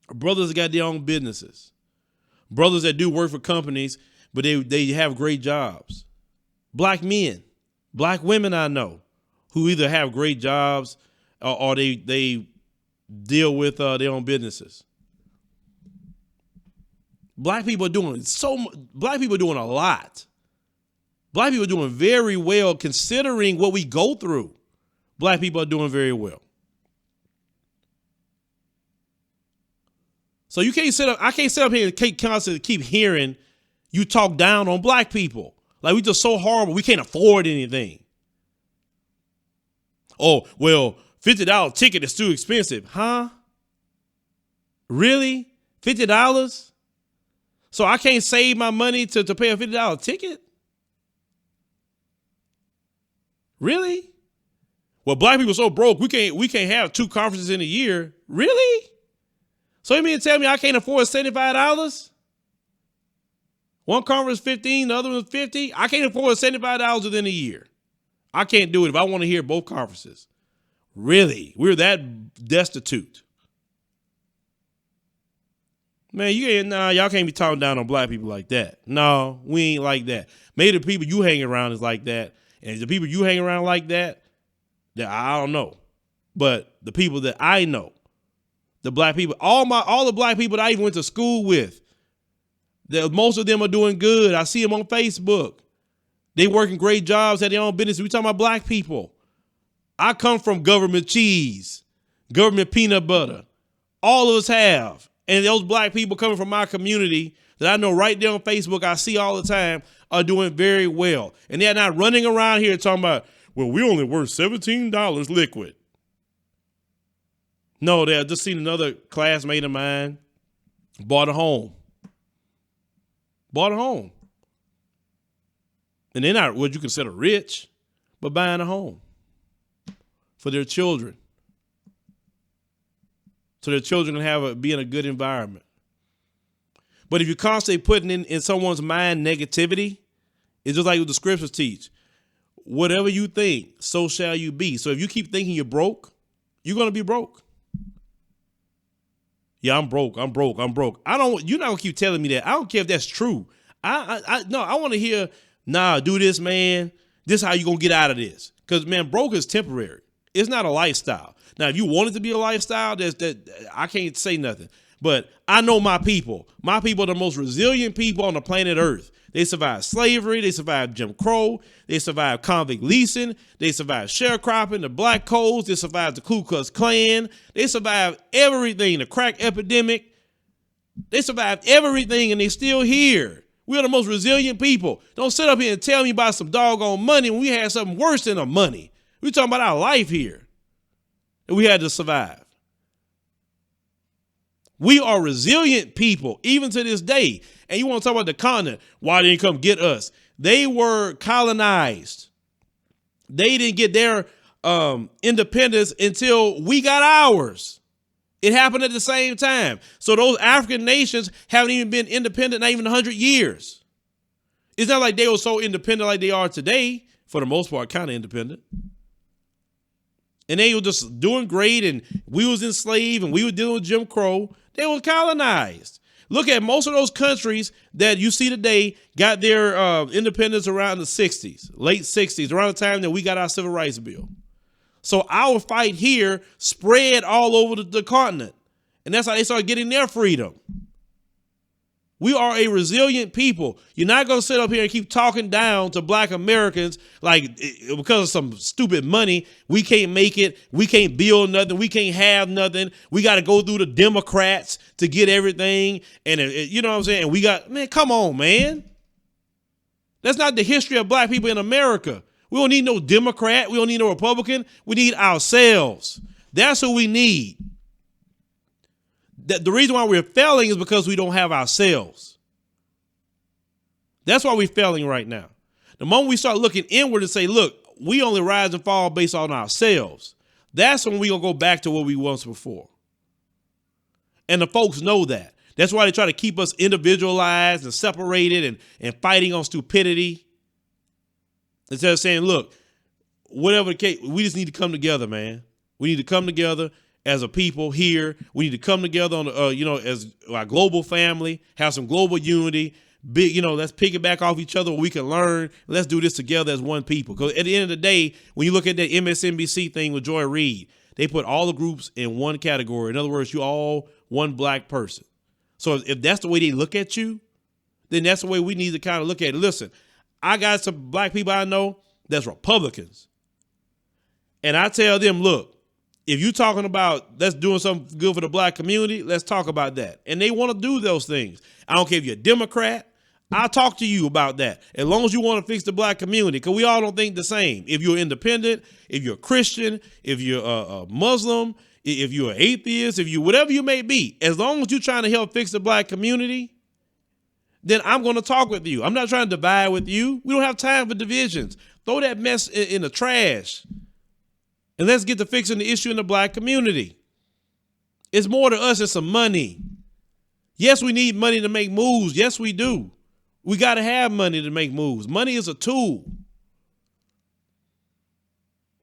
Brothers that got their own businesses. Brothers that do work for companies, but they have great jobs. Black men, black women I know who either have great jobs or they deal with their own businesses. Black people are doing black people are doing a lot. Black people are doing very well considering what we go through. Black people are doing very well. So I can't sit up here and constantly keep hearing you talk down on black people. Like we just so horrible, we can't afford anything. Oh, well, $50 ticket is too expensive. Huh? Really? $50? So I can't save my money to pay a $50 ticket? Really? Well, black people are so broke, we can't have 2 conferences in a year. Really? So you mean to tell me I can't afford $75? One conference $15, the other one's $50. I can't afford $75 within a year. I can't do it if I want to hear both conferences. Really? We're that destitute. Man, y'all can't be talking down on black people like that. No, we ain't like that. Maybe the people you hang around is like that. And the people you hang around like that I don't know. But the people that I know, the black people, all the black people that I even went to school with, most of them are doing good. I see them on Facebook. They working great jobs, have their own business. We talking about black people. I come from government cheese, government peanut butter. All of us have. And those black people coming from my community that I know right there on Facebook, I see all the time, are doing very well. And they're not running around here talking about, well, we only worth $17 liquid. No, they just seen another classmate of mine bought a home. And they're not what you consider rich, but buying a home for their children. So their children can be in a good environment. But if you're constantly putting in someone's mind negativity, it's just like what the scriptures teach. Whatever you think, so shall you be. So if you keep thinking you're broke, you're going to be broke. Yeah, I'm broke. You're not going to keep telling me that. I don't care if that's true. I want to hear, do this, man. This is how you going to get out of this. Because, man, broke is temporary. It's not a lifestyle. Now, if you want it to be a lifestyle, I can't say nothing. But I know my people. My people are the most resilient people on the planet Earth. They survived slavery. They survived Jim Crow. They survived convict leasing. They survived sharecropping, the black codes. They survived the Ku Klux Klan. They survived everything, the crack epidemic. They survived everything, and they're still here. We are the most resilient people. Don't sit up here and tell me about some doggone money when we had something worse than the money. We're talking about our life here that we had to survive. We are resilient people, even to this day. And you want to talk about the continent, why they didn't come get us? They were colonized. They didn't get their independence until we got ours. It happened at the same time. So those African nations haven't even been independent, not even 100 years. It's not like they were so independent like they are today, for the most part, kind of independent. And they were just doing great, and we was enslaved, and we were dealing with Jim Crow. They were colonized. Look at most of those countries that you see today got their independence around the 60s, late 60s, around the time that we got our Civil Rights Bill. So our fight here spread all over the continent. And that's how they started getting their freedom. We are a resilient people. You're not going to sit up here and keep talking down to black Americans like because of some stupid money. We can't make it. We can't build nothing. We can't have nothing. We got to go through the Democrats to get everything. And you know what I'm saying? And come on, man. That's not the history of black people in America. We don't need no Democrat. We don't need no Republican. We need ourselves. That's who we need. The reason why we're failing is because we don't have ourselves. That's why we're failing right now. The moment we start looking inward and say, look, we only rise and fall based on ourselves, that's when we gonna go back to what we was before. And the folks know that. That's why they try to keep us individualized and separated and fighting on stupidity. Instead of saying, look, whatever the case, we just need to come together, man. We need to come together as a people here. We need to come together on, as our global family, have some global unity. Big, let's piggyback off each other where we can learn. Let's do this together as one people. Because at the end of the day, when you look at that MSNBC thing with Joy Reid, they put all the groups in one category. In other words, you all one black person. So if that's the way they look at you, then that's the way we need to kind of look at it. Listen, I got some black people I know that's Republicans. And I tell them, look, if you're talking about that's doing something good for the black community, let's talk about that. And they want to do those things. I don't care if you're a Democrat. I'll talk to you about that. As long as you want to fix the black community, because we all don't think the same. If you're independent, if you're a Christian, if you're a Muslim, if you're an atheist, if you whatever you may be, as long as you're trying to help fix the black community, then I'm going to talk with you. I'm not trying to divide with you. We don't have time for divisions. Throw that mess in the trash. And let's get to fixing the issue in the black community. It's more to us than some money. Yes, we need money to make moves. Yes, we do. We got to have money to make moves. Money is a tool.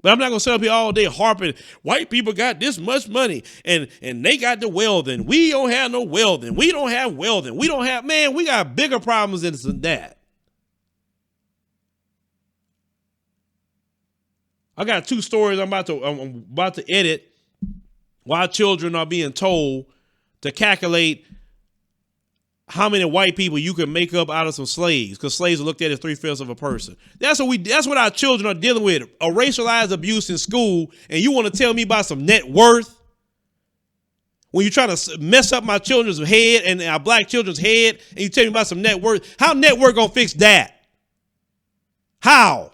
But I'm not going to sit up here all day harping, white people got this much money and they got the wealth, we don't have no wealth, we don't have wealth, we don't have, man, we got bigger problems than that. I got 2 stories I'm about to edit while children are being told to calculate how many white people you can make up out of some slaves, because slaves are looked at as 3/5 of a person. That's what our children are dealing with, a racialized abuse in school, and you want to tell me about some net worth? When you're trying to mess up my children's head and our black children's head, and you tell me about some net worth, how net worth gonna fix that? How?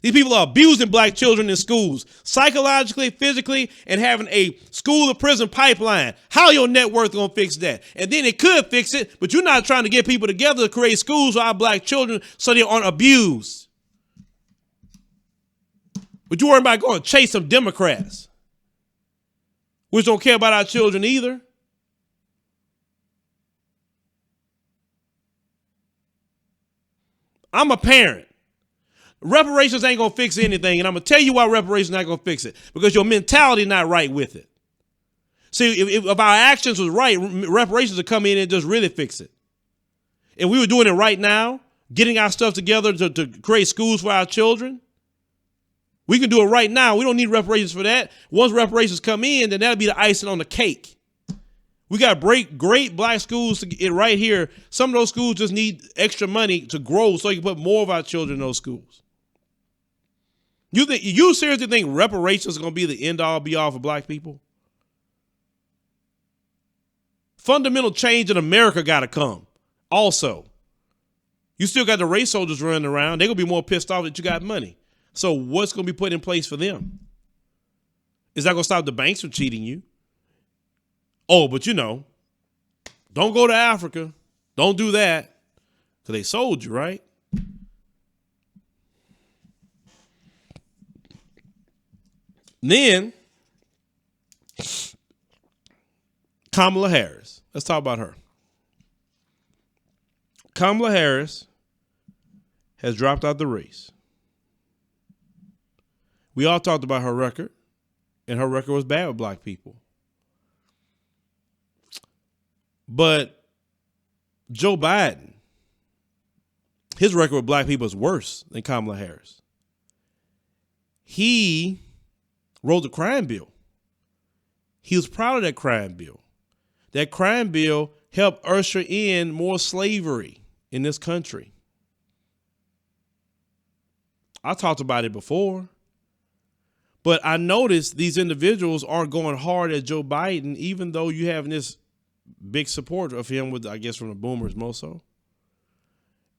These people are abusing black children in schools, psychologically, physically, and having a school to prison pipeline. How your net worth gonna fix that? And then it could fix it, but you're not trying to get people together to create schools for our black children so they aren't abused. But you worry about going to chase some Democrats, which don't care about our children either. I'm a parent. Reparations ain't going to fix anything, and I'm going to tell you why reparations not going to fix it. Because your mentality not right with it. See, if our actions was right, reparations would come in and just really fix it. And we were doing it right now, getting our stuff together to create schools for our children. We can do it right now. We don't need reparations for that. Once reparations come in, then that'll be the icing on the cake. We got great black schools to get right here. Some of those schools just need extra money to grow so you can put more of our children in those schools. You seriously think reparations are going to be the end all be all for black people? Fundamental change in America got to come. Also, you still got the race soldiers running around. They're going to be more pissed off that you got money. So what's going to be put in place for them? Is that going to stop the banks from cheating you? Oh, but don't go to Africa. Don't do that. Because they sold you, right? Then, Kamala Harris. Let's talk about her. Kamala Harris has dropped out the race. We all talked about her record, and her record was bad with black people. But Joe Biden, his record with black people is worse than Kamala Harris. He wrote the crime bill. He was proud of that crime bill. That crime bill helped usher in more slavery in this country. I talked about it before, but I noticed these individuals aren't going hard at Joe Biden, even though you have this big support of him with, I guess, from the boomers most so.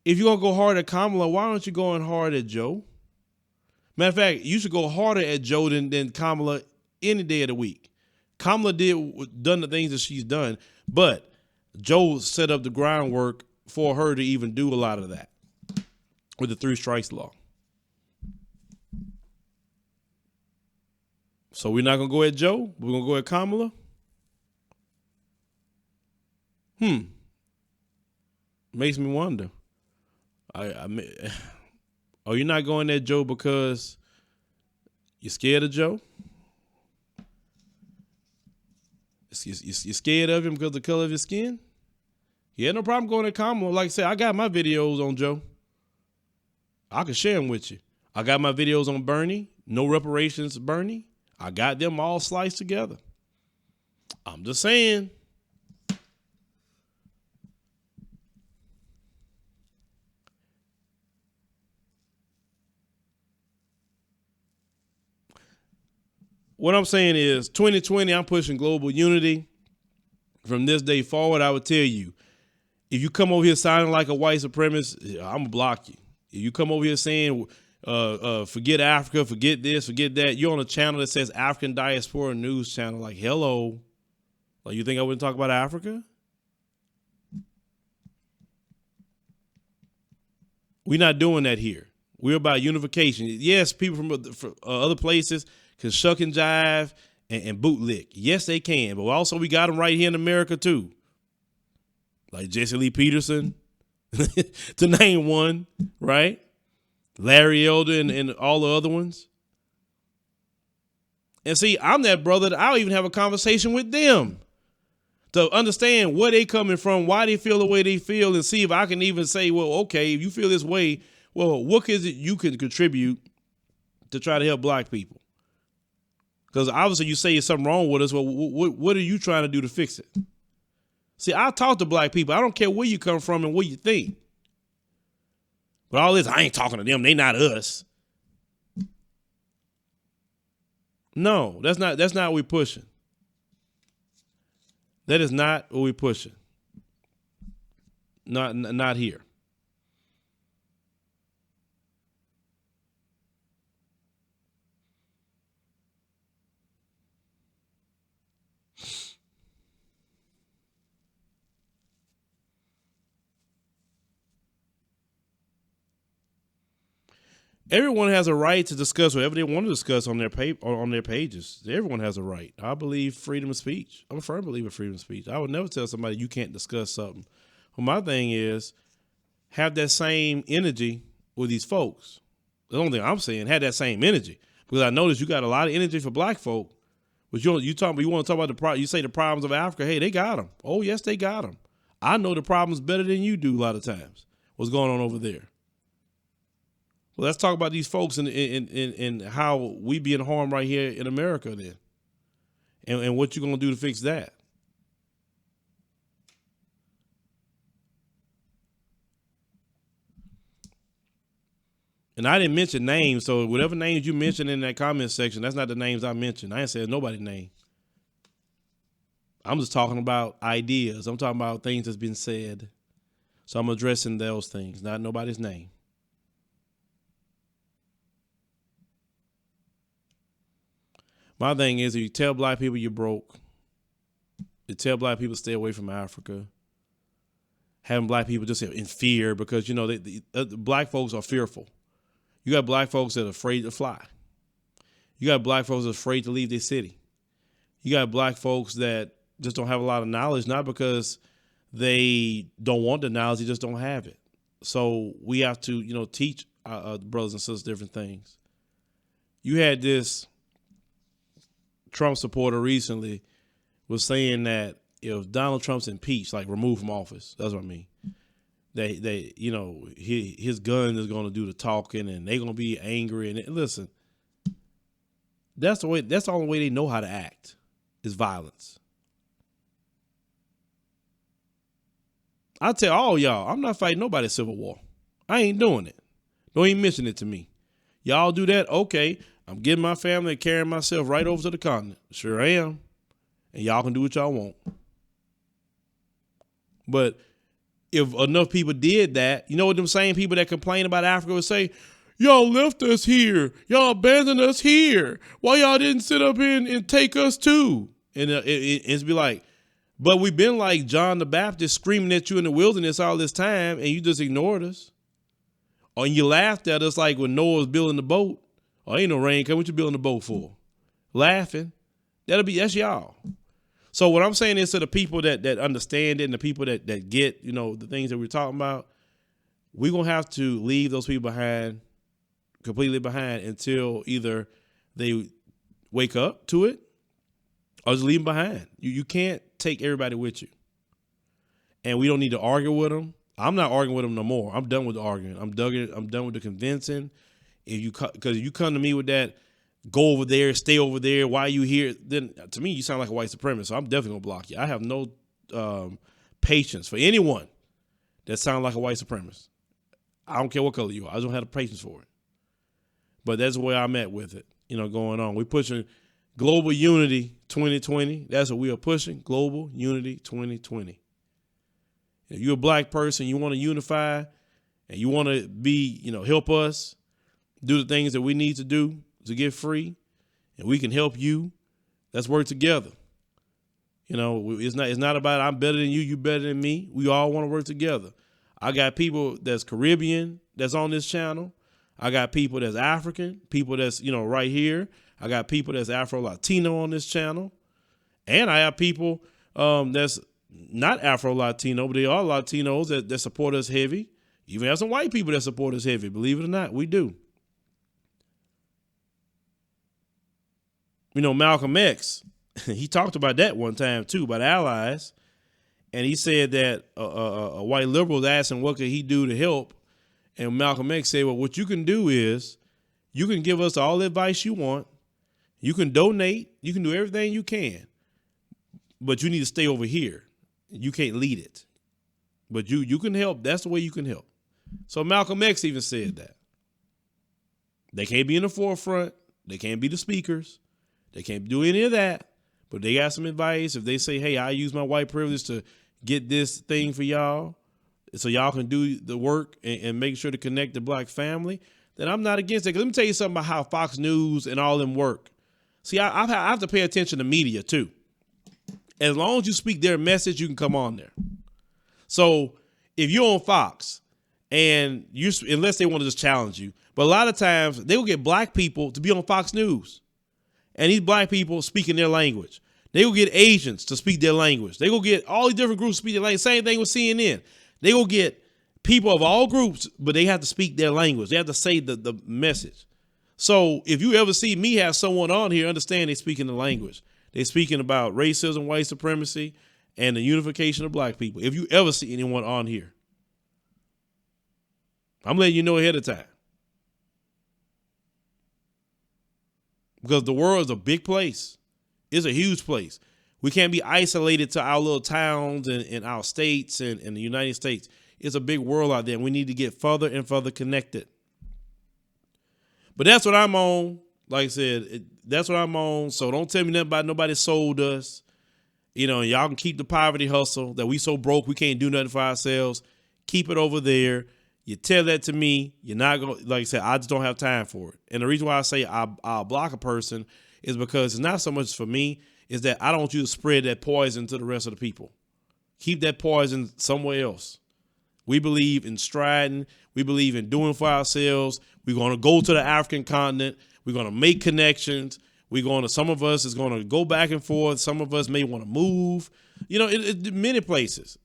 If you're going to go hard at Kamala, why aren't you going hard at Joe? Matter of fact, you should go harder at Joe than Kamala any day of the week. Kamala done the things that she's done, but Joe set up the groundwork for her to even do a lot of that with the 3 strikes law. So we're not going to go at Joe? We're going to go at Kamala? Makes me wonder. Are you not going at Joe because you're scared of Joe? You're scared of him because of the color of his skin? You had no problem going at Kamala. Like I said, I got my videos on Joe. I can share them with you. I got my videos on Bernie. No reparations, Bernie. I got them all sliced together. I'm just saying. What I'm saying is 2020, I'm pushing global unity. From this day forward, I would tell you, if you come over here sounding like a white supremacist, I'm going to block you. If you come over here saying, forget Africa, forget this, forget that, you're on a channel that says African Diaspora News Channel. Like, hello. Like, you think I wouldn't talk about Africa? We're not doing that here. We're about unification. Yes, people from other places can shuck and jive and bootlick. Yes, they can. But also we got them right here in America, too. Like Jesse Lee Peterson, to name one, right? Larry Elder and all the other ones. And see, I'm that brother that I'll even have a conversation with them to understand where they coming from, why they feel the way they feel, and see if I can even say, well, okay, if you feel this way, well, what is it you can contribute to try to help black people? Because obviously you say there's something wrong with us. Well, what are you trying to do to fix it? See, I talk to black people. I don't care where you come from and what you think. But all this, I ain't talking to them. They not us. No, that's not what we're pushing. That is not what we're pushing. Not here. Everyone has a right to discuss whatever they want to discuss on their pages. Everyone has a right. I believe freedom of speech. I'm a firm believer in freedom of speech. I would never tell somebody you can't discuss something. Well, my thing is have that same energy with these folks. The only thing I'm saying, have that same energy, because I notice you got a lot of energy for black folk. But you want to talk about you say the problems of Africa. Hey, they got them. Oh yes, they got them. I know the problems better than you do a lot of times. What's going on over there? Well, let's talk about these folks and how we being harmed right here in America then. And what you're going to do to fix that. And I didn't mention names, so whatever names you mentioned in that comment section, that's not the names I mentioned. I ain't said nobody's name. I'm just talking about ideas. I'm talking about things that's been said. So I'm addressing those things, not nobody's name. My thing is, if you tell black people you're broke, you tell black people stay away from Africa, having black people just in fear because, you know, the black folks are fearful. You got black folks that are afraid to fly. You got black folks that are afraid to leave their city. You got black folks that just don't have a lot of knowledge, not because they don't want the knowledge, they just don't have it. So we have to, you know, teach our brothers and sisters different things. You had this Trump supporter recently was saying that if Donald Trump's impeached, like removed from office, that's what I mean. They you know, his gun is going to do the talking and they're going to be angry. And listen, that's the only way they know how to act is violence. I tell all y'all, I'm not fighting nobody's civil war. I ain't doing it. Don't even mention it to me. Y'all do that, okay. I'm getting my family and carrying myself right over to the continent. Sure I am. And y'all can do what y'all want. But if enough people did that, you know what them same people that complain about Africa would say, y'all left us here. Y'all abandoned us here. Why y'all didn't sit up here and take us too? And it's be like, but we've been like John the Baptist screaming at you in the wilderness all this time and you just ignored us. Or you laughed at us like when Noah was building the boat. Oh, ain't no rain coming. What you building the boat for? laughing. That's y'all. So what I'm saying is to the people that understand it and the people that get, you know, the things that we're talking about, we're going to have to leave those people completely behind until either they wake up to it or just leave them behind. You can't take everybody with you. And we don't need to argue with them. I'm not arguing with them no more. I'm done with the arguing. I'm done with the convincing. Because if you come to me with that, go over there, stay over there, why are you here? Then to me, you sound like a white supremacist. So I'm definitely going to block you. I have no patience for anyone that sounds like a white supremacist. I don't care what color you are. I just don't have the patience for it. But that's the way I'm at with it, you know, going on. We're pushing global unity 2020. That's what we are pushing, global unity 2020. If you're a black person, you want to unify and you want to be, you know, help us do the things that we need to do to get free, and we can help you, let's work together. You know, it's not about I'm better than you, you better than me. We all want to work together. I got people that's Caribbean that's on this channel. I got people that's African, people that's, you know, right here. I got people that's Afro-Latino on this channel. And I have people that's not Afro-Latino, but they are Latinos that support us heavy. Even have some white people that support us heavy. Believe it or not, we do. You know, Malcolm X, he talked about that one time too, about allies. And he said that a white liberal was asking what could he do to help. And Malcolm X said, well, what you can do is you can give us all the advice you want. You can donate. You can do everything you can. But you need to stay over here. You can't lead it. But you can help. That's the way you can help. So Malcolm X even said that. They can't be in the forefront. They can't be the speakers. They can't do any of that. But they got some advice. If they say, hey, I use my white privilege to get this thing for y'all so y'all can do the work and make sure to connect the black family, then I'm not against it. Let me tell you something about how Fox News and all them work. See, I have to pay attention to media too. As long as you speak their message, you can come on there. So if you're on Fox and unless they want to just challenge you, but a lot of times they will get black people to be on Fox News. And these black people speaking their language. They will get Asians to speak their language. They will get all these different groups to speak their language. Same thing with CNN. They will get people of all groups, but they have to speak their language. They have to say the message. So if you ever see me have someone on here, understand they're speaking the language. They're speaking about racism, white supremacy, and the unification of black people. If you ever see anyone on here, I'm letting you know ahead of time. Because the world is a big place. It's a huge place. We can't be isolated to our little towns and our states and the United States. It's a big world out there, and we need to get further and further connected. But that's what I'm on. Like I said, that's what I'm on. So don't tell me nothing about nobody sold us. You know, y'all can keep the poverty hustle that we so broke we can't do nothing for ourselves. Keep it over there. You tell that to me, you're not going to, like I said, I just don't have time for it. And the reason why I say I'll block a person is because it's not so much for me, is that I don't want you to spread that poison to the rest of the people. Keep that poison somewhere else. We believe in striding. We believe in doing for ourselves. We're going to go to the African continent. We're going to make connections. Some of us is going to go back and forth. Some of us may want to move. You know, many places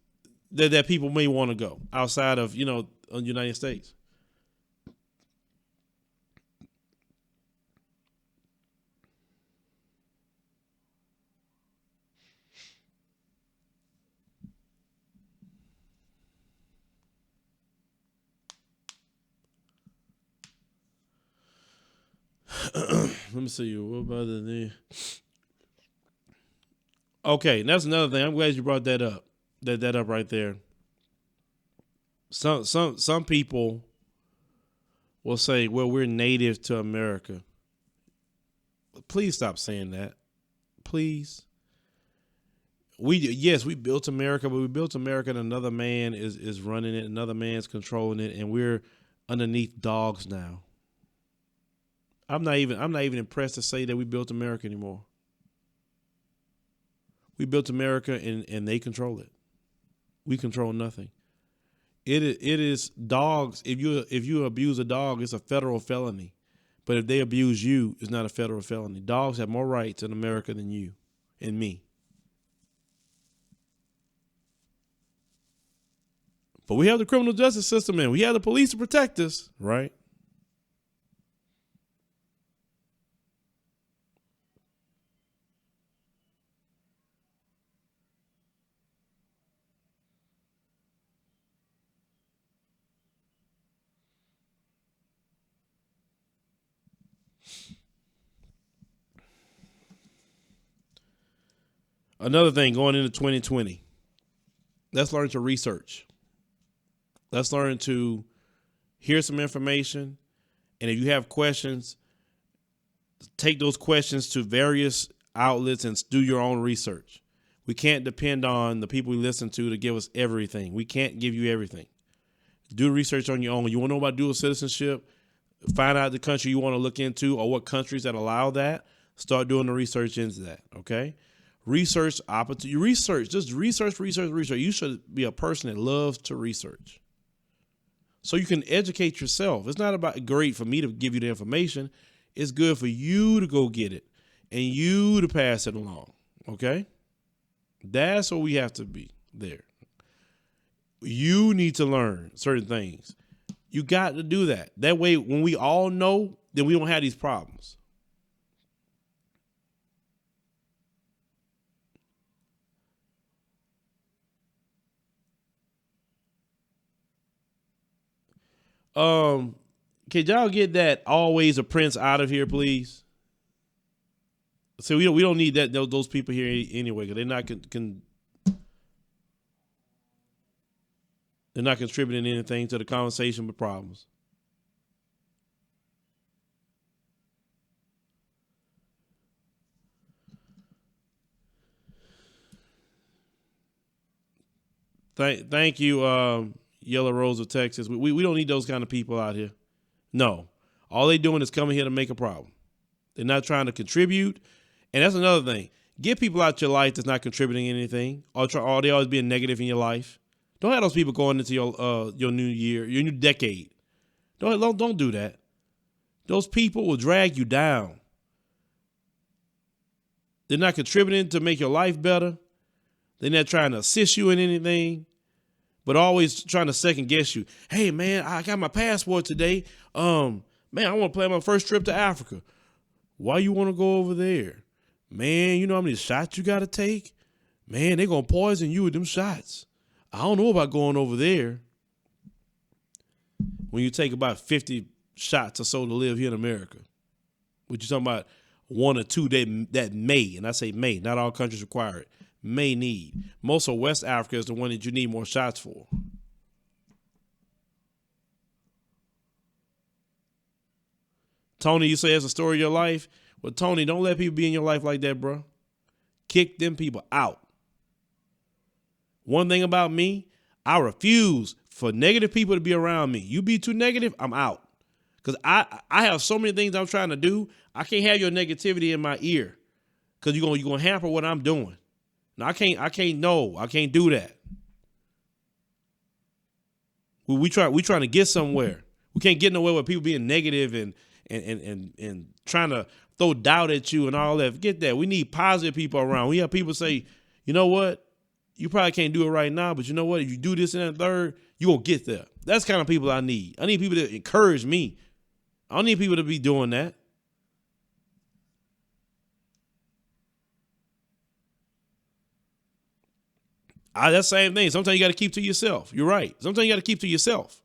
that people may want to go outside of, you know, the United States. Let me see. What about the? Okay, that's another thing. I'm glad you brought that up. That up right there. Some people will say, "Well, we're native to America." Please stop saying that. Please. We built America, but we built America and another man is running it, another man's controlling it, and we're underneath dogs now. I'm not even impressed to say that we built America anymore. We built America and they control it. We control nothing. It is dogs. If you abuse a dog, it's a federal felony. But if they abuse you, it's not a federal felony. Dogs have more rights in America than you and me. But we have the criminal justice system and we have the police to protect us, right? Another thing going into 2020, let's learn to research. Let's learn to hear some information. And if you have questions, take those questions to various outlets and do your own research. We can't depend on the people we listen to give us everything. We can't give you everything. Do research on your own. You want to know about dual citizenship? Find out the country you want to look into or what countries that allow that. Start doing the research into that, okay? Research opportunity. Research. Just research. You should be a person that loves to research. So you can educate yourself. It's not about great for me to give you the information. It's good for you to go get it and you to pass it along, okay? That's what we have to be there. You need to learn certain things. You got to do that. That way, when we all know, then we don't have these problems. Can y'all get that always a prince out of here, please? So we don't need that those people here anyway, because they're not they're not contributing anything to the conversation but problems. Thank you, Yellow Rose of Texas. We don't need those kind of people out here. No. All they doing is coming here to make a problem. They're not trying to contribute. And that's another thing. Get people out your life that's not contributing anything, or they always being negative in your life. Don't have those people going into your new year, your new decade. Don't do that. Those people will drag you down. They're not contributing to make your life better. They're not trying to assist you in anything, but always trying to second guess you. Hey man, I got my passport today. Man, I want to plan my first trip to Africa. Why you want to go over there? Man, you know how many shots you got to take? Man, they're going to poison you with them shots. I don't know about going over there. When you take about 50 shots or so to live here in America, what you talking about? 1 or 2 that may, and I say may, not all countries require it, may need. Most of West Africa is the one that you need more shots for. Tony, you say it's a story of your life? Well, Tony, don't let people be in your life like that, bro. Kick them people out. One thing about me, I refuse for negative people to be around me. You be too negative, I'm out. Because I have so many things I'm trying to do. I can't have your negativity in my ear because you're gonna hamper what I'm doing. No, I can't do that. We trying to get somewhere. We can't get nowhere with people being negative and trying to throw doubt at you and all that. Forget that. We need positive people around. We have people say, you know what? You probably can't do it right now, but you know what? If you do this and that third, you're going to get there. That's the kind of people I need. I need people to encourage me. I don't need people to be doing that. That same thing. Sometimes you got to keep to yourself. You're right. Sometimes you got to keep to yourself.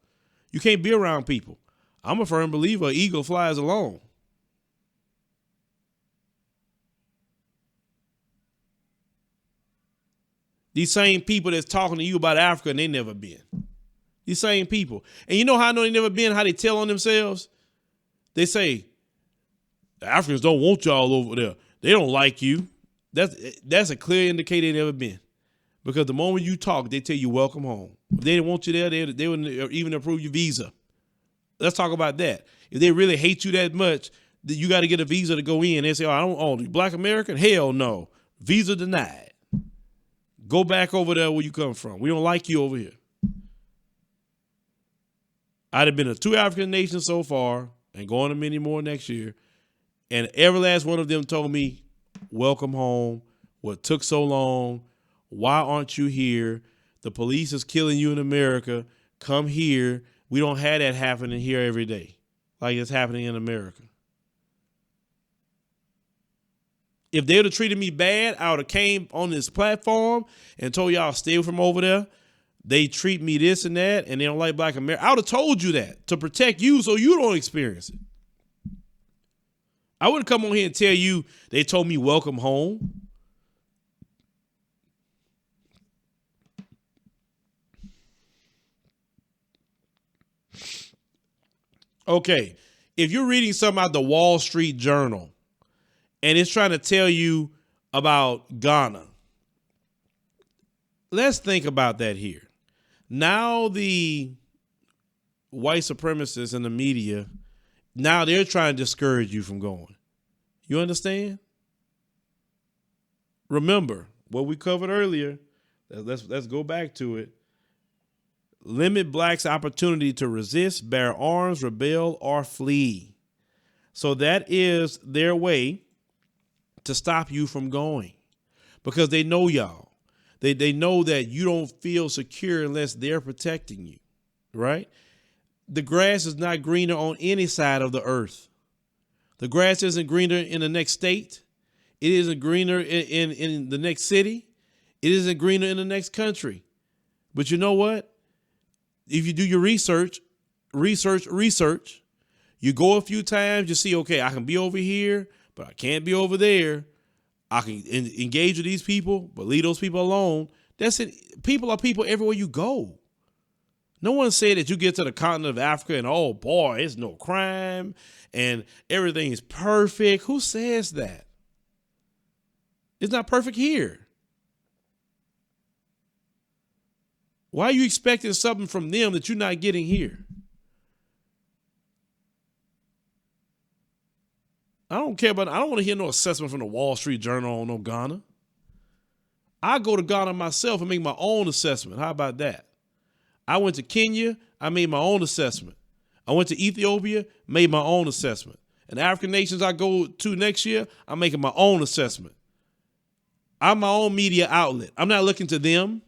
You can't be around people. I'm a firm believer an eagle flies alone. These same people that's talking to you about Africa and they never been. These same people. And you know how I know they never been, how they tell on themselves? They say, the Africans don't want y'all over there. They don't like you. That's a clear indicator they never been. Because the moment you talk, they tell you welcome home. If they didn't want you there, they wouldn't even approve your visa. Let's talk about that. If they really hate you that much, then you got to get a visa to go in. They say, I don't own you. Black American? Hell no. Visa denied. Go back over there where you come from. We don't like you over here. I'd have been to 2 African nations so far. and going to many more next year. And every last one of them told me, welcome home. What took so long? Why aren't you here? The police is killing you in America. Come here. We don't have that happening here every day like it's happening in America. If they would have treated me bad, I would have came on this platform and told y'all stay from over there. They treat me this and that, and they don't like Black America. I would have told you that to protect you so you don't experience it. I wouldn't come on here and tell you they told me welcome home. Okay, if you're reading something out the Wall Street Journal and it's trying to tell you about Ghana, let's think about that here. Now the white supremacists in the media, now they're trying to discourage you from going. You understand? Remember what we covered earlier. Let's go back to it. Limit blacks' opportunity to resist, bear arms, rebel, or flee. So that is their way to stop you from going, because they know y'all. They know that you don't feel secure unless they're protecting you, right? The grass is not greener on any side of the earth. The grass isn't greener in the next state. It isn't greener in the next city. It isn't greener in the next country. But you know what? If you do your research, you go a few times, you see, okay, I can be over here, but I can't be over there. I can engage with these people, but leave those people alone. That's it. People are people everywhere you go. No one said that you get to the continent of Africa and, oh boy, it's no crime and everything is perfect. Who says that? It's not perfect here. Why are you expecting something from them that you're not getting here? I don't want to hear no assessment from the Wall Street Journal on no Ghana. I go to Ghana myself and make my own assessment. How about that? I went to Kenya, I made my own assessment. I went to Ethiopia, made my own assessment. And the African nations I go to next year, I'm making my own assessment. I'm my own media outlet. I'm not looking to them,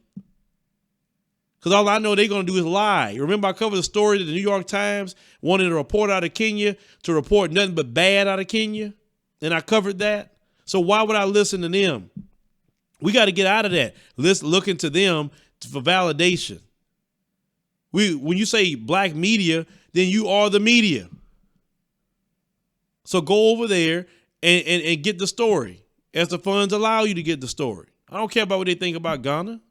because all I know they're going to do is lie. Remember I covered the story that the New York Times wanted a reporter out of Kenya to report nothing but bad out of Kenya? And I covered that. So why would I listen to them? We got to get out of that. Let's look into them for validation. When you say black media, then you are the media. So go over there and get the story as the funds allow you to get the story. I don't care about what they think about Ghana.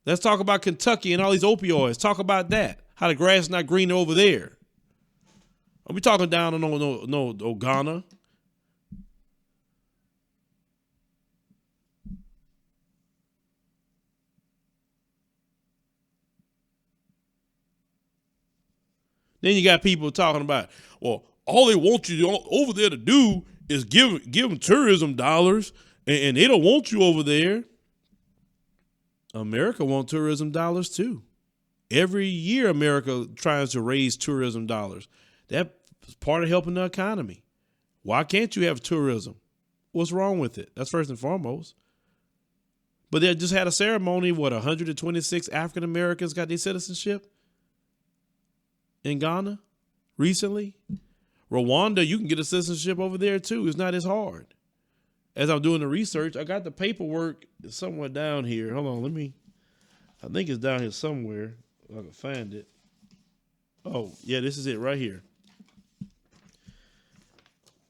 Let's talk about Kentucky and all these opioids. Talk about that. How the grass is not greener over there. Are we talking down on no Ghana? Then you got people talking about, well, all they want you over there to do is give them tourism dollars, and they don't want you over there. America wants tourism dollars too. Every year, America tries to raise tourism dollars. That's part of helping the economy. Why can't you have tourism? What's wrong with it? That's first and foremost. But they just had a ceremony. 126 African Americans got their citizenship in Ghana recently. Rwanda, you can get a citizenship over there too. It's not as hard. As I'm doing the research, I got the paperwork somewhere down here. Hold on, I think it's down here somewhere. If I can find it. Oh, yeah, this is it right here.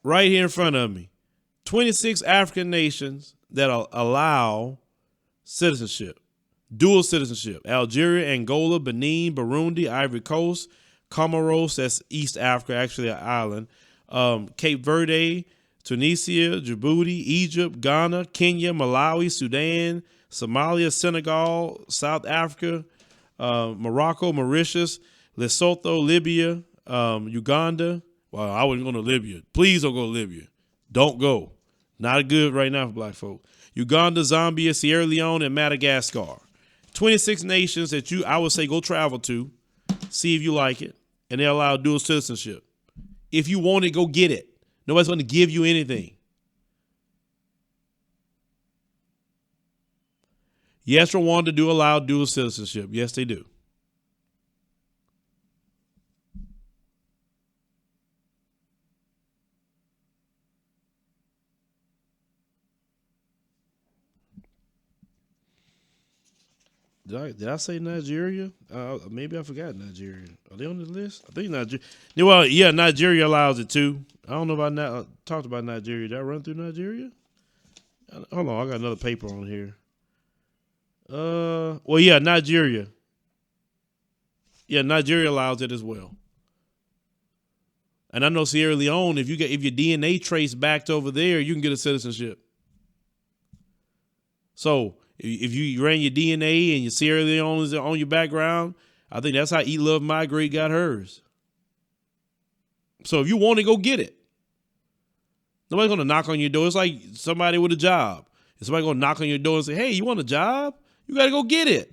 Right here in front of me. 26 African nations that allow citizenship, dual citizenship. Algeria, Angola, Benin, Burundi, Ivory Coast, Comoros, that's East Africa, actually an island, Cape Verde, Tunisia, Djibouti, Egypt, Ghana, Kenya, Malawi, Sudan, Somalia, Senegal, South Africa, Morocco, Mauritius, Lesotho, Libya, Uganda. Well, I wouldn't go to Libya. Please don't go to Libya. Don't go. Not good right now for black folk. Uganda, Zambia, Sierra Leone, and Madagascar. 26 nations that I would say go travel to. See if you like it. and they allow dual citizenship. If you want it, go get it. Nobody's going to give you anything. Yes, Rwanda do allow dual citizenship. Yes, they do. Did I say Nigeria? Maybe I forgot Nigeria. Are they on the list? I think Nigeria. Well, yeah, Nigeria allows it too. I don't know about I talked about Nigeria. Did I run through Nigeria? Hold on, I got another paper on here. Well, yeah, Nigeria. Yeah, Nigeria allows it as well. And I know Sierra Leone, if your DNA traced back to over there, you can get a citizenship. So if you ran your DNA and your Sierra Leone is on your background, I think that's how Eat, Love, Migrate got hers. So if you want to, go get it. Nobody's going to knock on your door. It's like somebody with a job. If somebody going to knock on your door and say, hey, you want a job? You got to go get it.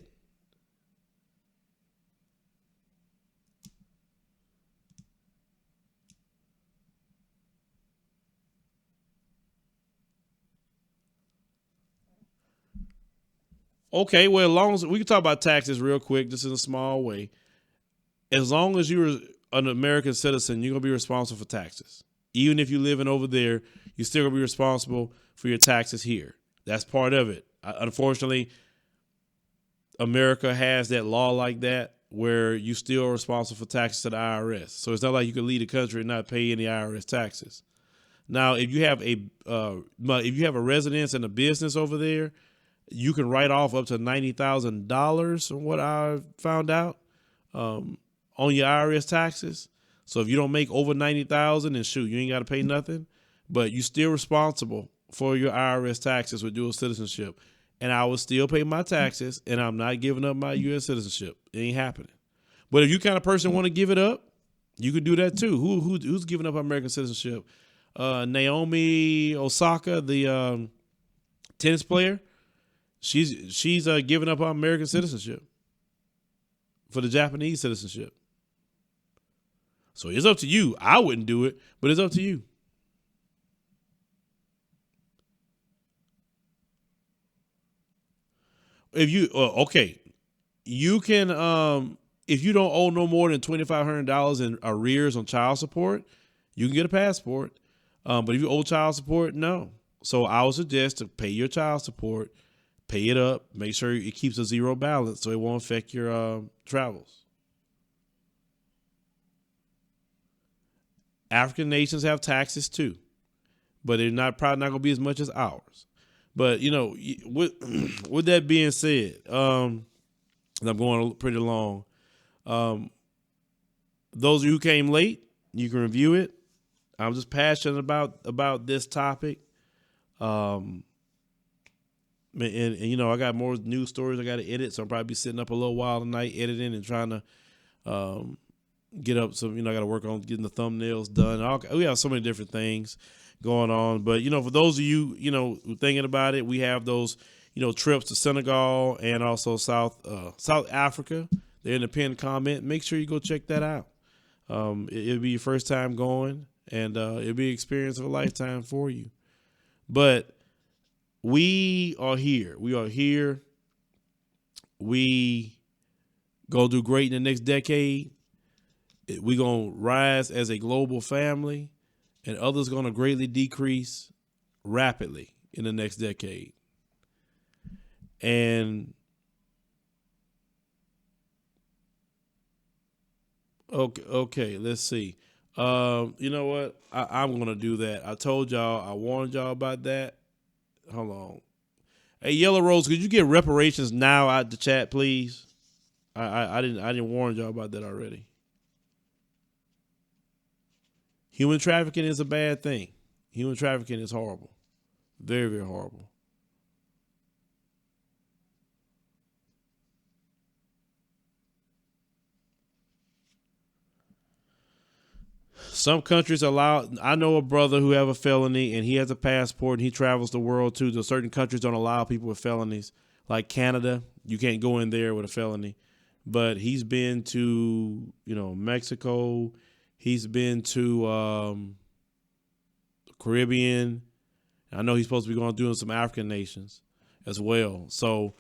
Okay, well, as long as we can talk about taxes real quick, just in a small way. As long as you're an American citizen, you're going to be responsible for taxes. Even if you're living over there, you're still going to be responsible for your taxes here. That's part of it. Unfortunately, America has that law like that where you still are responsible for taxes to the IRS. So it's not like you can leave the country and not pay any IRS taxes. Now, if you have a residence and a business over there, you can write off up to $90,000 from what I found out on your IRS taxes. So if you don't make over $90,000, then shoot, you ain't got to pay nothing. But you're still responsible for your IRS taxes with dual citizenship. And I will still pay my taxes, and I'm not giving up my U.S. citizenship. It ain't happening. But if you kind of person want to give it up, you can do that too. Who's giving up American citizenship? Naomi Osaka, the tennis player. She's giving up her American citizenship for the Japanese citizenship. So it's up to you. I wouldn't do it, but it's up to you. If you you can if you don't owe no more than $2,500 in arrears on child support, you can get a passport. But if you owe child support, no. So I would suggest to pay your child support. Pay it up. Make sure it keeps a zero balance so it won't affect your travels. African nations have taxes too, but they're probably not going to be as much as ours. But with that being said, I'm going pretty long. Those of you who came late, you can review it. I'm just passionate about this topic. And I got more news stories I got to edit, so I'll probably be sitting up a little while tonight editing and trying to get up some, I got to work on getting the thumbnails done. We have so many different things going on. But, for those of you, who thinking about it, we have those, trips to Senegal and also South Africa. They're in the pinned comment. Make sure you go check that out. It'll be your first time going, and it'll be an experience of a lifetime for you. But we are here. We are here. We go do great in the next decade. We're going to rise as a global family, and others going to greatly decrease rapidly in the next decade. And okay, let's see. You know what? I'm going to do that. I told y'all, I warned y'all about that. Hold on. Hey, Yellow Rose, could you get reparations now out the chat, please? I didn't warn y'all about that already. Human trafficking is a bad thing. Human trafficking is horrible. Very, very horrible. Some countries allow, I know a brother who have a felony and he has a passport and he travels the world too. Certain countries don't allow people with felonies. Like Canada, you can't go in there with a felony. but he's been to, Mexico. He's been to the Caribbean. I know he's supposed to be going doing some African nations as well. So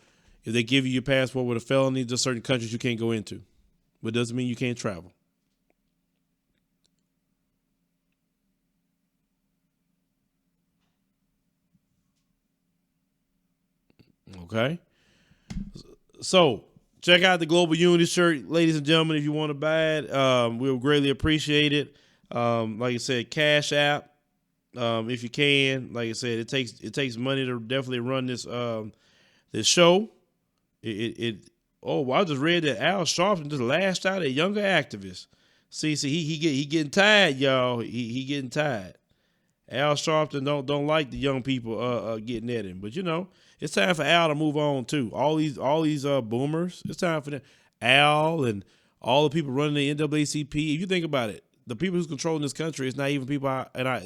if they give you your passport with a felony, there's certain countries you can't go into, but it doesn't mean you can't travel. Okay. So check out the Global Unity shirt, ladies and gentlemen, if you want to buy it. We'll greatly appreciate it. Like I said, Cash App, if you can. Like I said, it takes money to definitely run this show. I just read that Al Sharpton just lashed out at younger activists. See, he getting tired, y'all. He getting tired. Al Sharpton don't like the young people getting at him, but it's time for Al to move on too. All these boomers, it's time for them. Al and all the people running the NAACP. If you think about it, the people who's controlling this country, it's not even people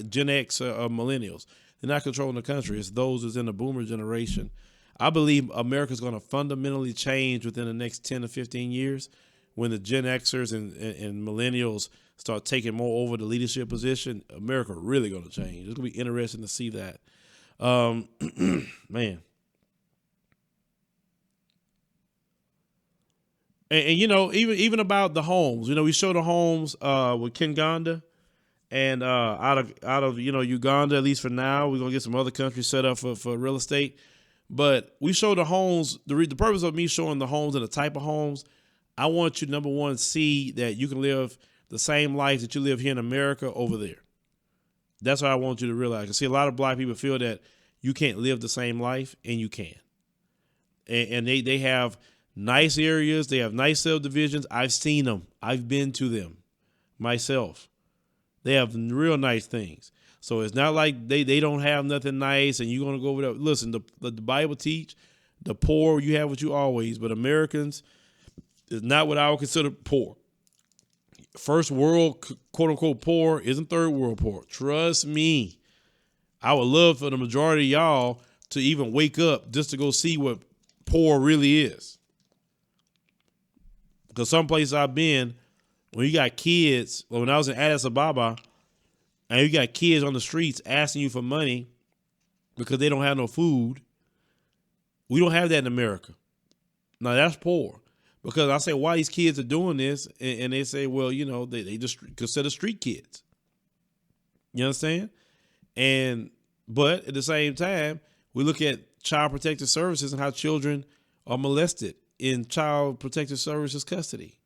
Gen X millennials. They're not controlling the country. It's those who's in the boomer generation. I believe America's going to fundamentally change within the next 10 to 15 years when the Gen Xers and millennials start taking more over the leadership position. America really going to change. It's going to be interesting to see that. Man. And even about the homes, we show the homes with Ken Ganda, and out of Uganda, at least for now. We're gonna get some other countries set up for real estate, but we show the homes. The purpose of me showing the homes and the type of homes, I want you, number one, see that you can live the same life that you live here in America over there. That's what I want you to realize. I see a lot of black people feel that you can't live the same life, and you can. And they have nice areas. They have nice subdivisions. I've seen them. I've been to them myself. They have real nice things. So it's not like they don't have nothing nice and you're going to go over there. Listen, the Bible teach the poor, you have what you always, but Americans is not what I would consider poor. First world, quote unquote, poor isn't third world poor. Trust me. I would love for the majority of y'all to even wake up just to go see what poor really is. Because some places I've been, when you got kids, when I was in Addis Ababa, and you got kids on the streets asking you for money because they don't have no food, we don't have that in America. Now, that's poor. Because I say, why these kids are doing this? And they say, well, they just consider street kids. You understand? But at the same time, we look at child protective services and how children are molested in child protective services custody.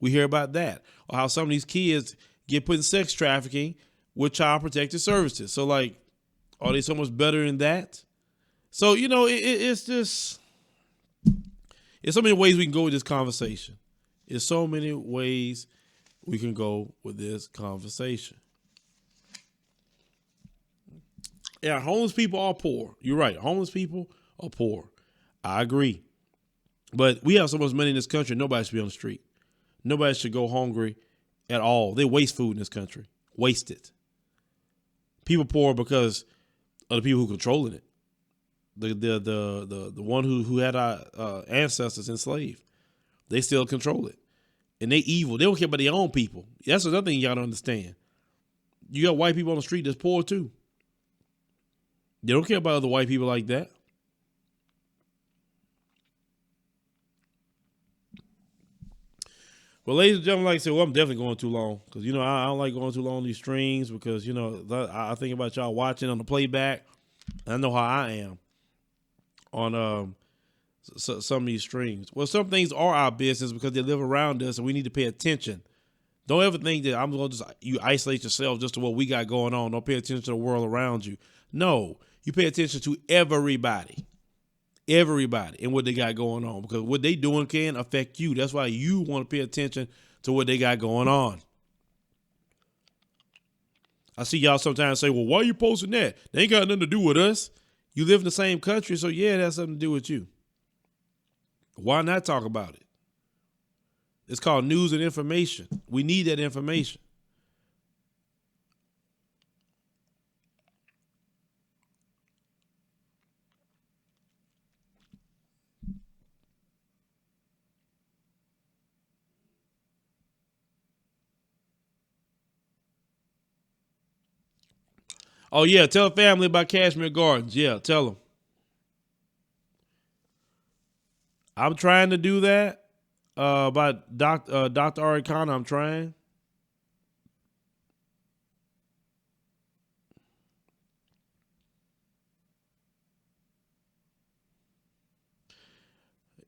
We hear about that. Or how some of these kids get put in sex trafficking with child protective services. So, are they so much better than that? So, it's just, there's so many ways we can go with this conversation. There's so many ways we can go with this conversation. Yeah, homeless people are poor. You're right. Homeless people are poor. I agree. But we have so much money in this country, nobody should be on the street. Nobody should go hungry at all. They waste food in this country. Waste it. People poor because of the people who controlling it. The one who had our ancestors enslaved. They still control it. And they evil. They don't care about their own people. That's another thing y'all don't understand. You got white people on the street that's poor too. They don't care about other white people like that. Well, ladies and gentlemen, like I said, I'm definitely going too long because, I don't like going too long on these streams because, I think about y'all watching on the playback. I know how I am on some of these streams. Well, some things are our business because they live around us and we need to pay attention. Don't ever think that I'm going to you isolate yourself just to what we got going on. Don't pay attention to the world around you. No, you pay attention to everybody and what they got going on because what they doing can affect you. That's why you want to pay attention to what they got going on. I see y'all sometimes say, well, why are you posting that? They ain't got nothing to do with us. You live in the same country, so yeah, that's something to do with you. Why not talk about it? It's called news and information. We need that information. Oh yeah, tell the family about Cashmere Gardens. Yeah, tell them. I'm trying to do that. About Dr. Ari Khan, I'm trying.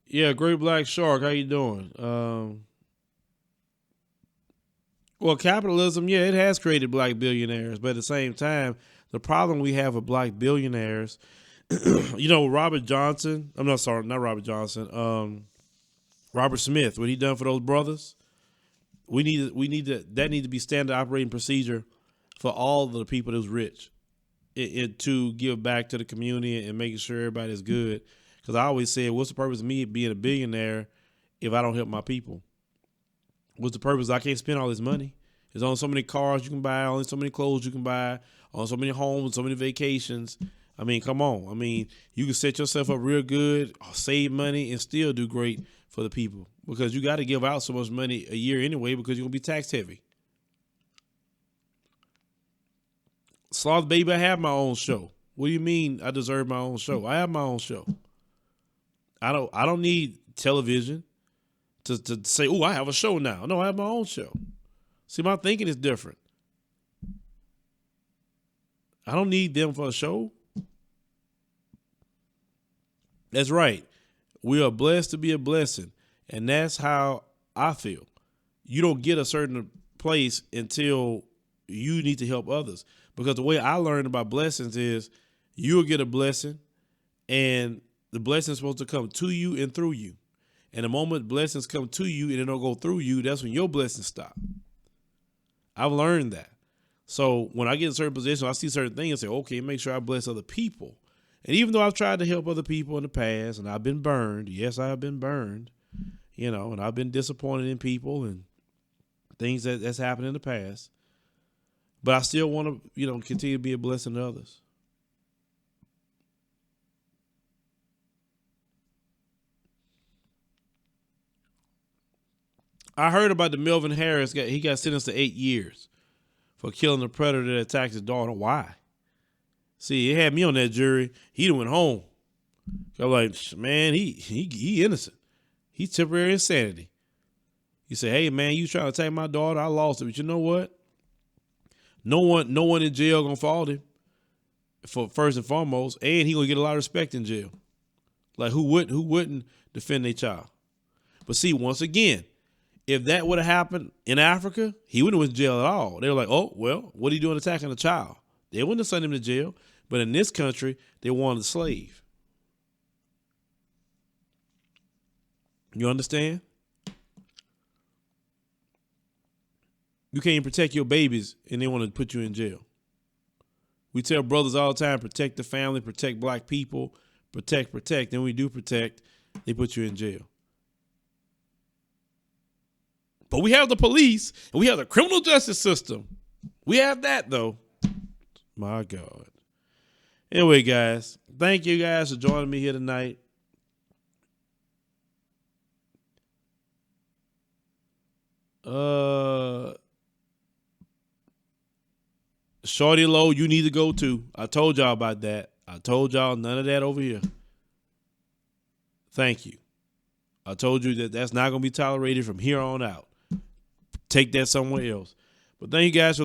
Yeah, Great Black Shark, how you doing? Well, capitalism, yeah, it has created black billionaires, but at the same time, the problem we have with black billionaires, Robert Johnson. I'm not sorry, not Robert Johnson. Robert Smith, what he done for those brothers, that need to be standard operating procedure for all of the people that's rich, to give back to the community and making sure everybody's good. Because I always said, what's the purpose of me being a billionaire if I don't help my people? What's the purpose? I can't spend all this money. There's only so many cars you can buy, only so many clothes you can buy, only so many homes, so many vacations. I mean, come on. I mean, you can set yourself up real good, save money, and still do great for the people, because you got to give out so much money a year anyway because you're going to be tax heavy. Sloth Baby, I have my own show. What do you mean I deserve my own show? I have my own show. I don't need television to say, oh, I have a show now. No, I have my own show. See, my thinking is different. I don't need them for a show. That's right. We are blessed to be a blessing. And that's how I feel. You don't get a certain place until you need to help others. Because the way I learned about blessings is you'll get a blessing, and the blessing is supposed to come to you and through you. And the moment blessings come to you and they don't go through you, that's when your blessings stop. I've learned that. So when I get in certain positions, I see certain things and say, okay, make sure I bless other people. And even though I've tried to help other people in the past and I've been burned, yes, I have been burned, and I've been disappointed in people and things that's happened in the past. But I still want to, continue to be a blessing to others. I heard about the Melvin Harris guy. He got sentenced to 8 years for killing the predator that attacked his daughter. Why? See, it had me on that jury. He done went home. I'm like, man, he innocent. He's temporary insanity. He said, hey, man, you trying to attack my daughter? I lost it. But you know what? No one in jail gonna fault him, for first and foremost, and he gonna get a lot of respect in jail. Like who wouldn't defend their child? But see, once again, if that would have happened in Africa, he wouldn't have went to jail at all. They were like, oh, well, what are you doing attacking a child? They wouldn't have sent him to jail. But in this country, they wanted a slave. You understand? You can't even protect your babies, and they want to put you in jail. We tell brothers all the time, protect the family, protect black people, protect. Then we do protect, they put you in jail. But we have the police, and we have the criminal justice system. We have that, though. My God. Anyway, guys, thank you guys for joining me here tonight. Shorty Low, you need to go too. I told y'all about that. I told y'all none of that over here. Thank you. I told you that that's not going to be tolerated from here on out. Take that somewhere else. But thank you guys for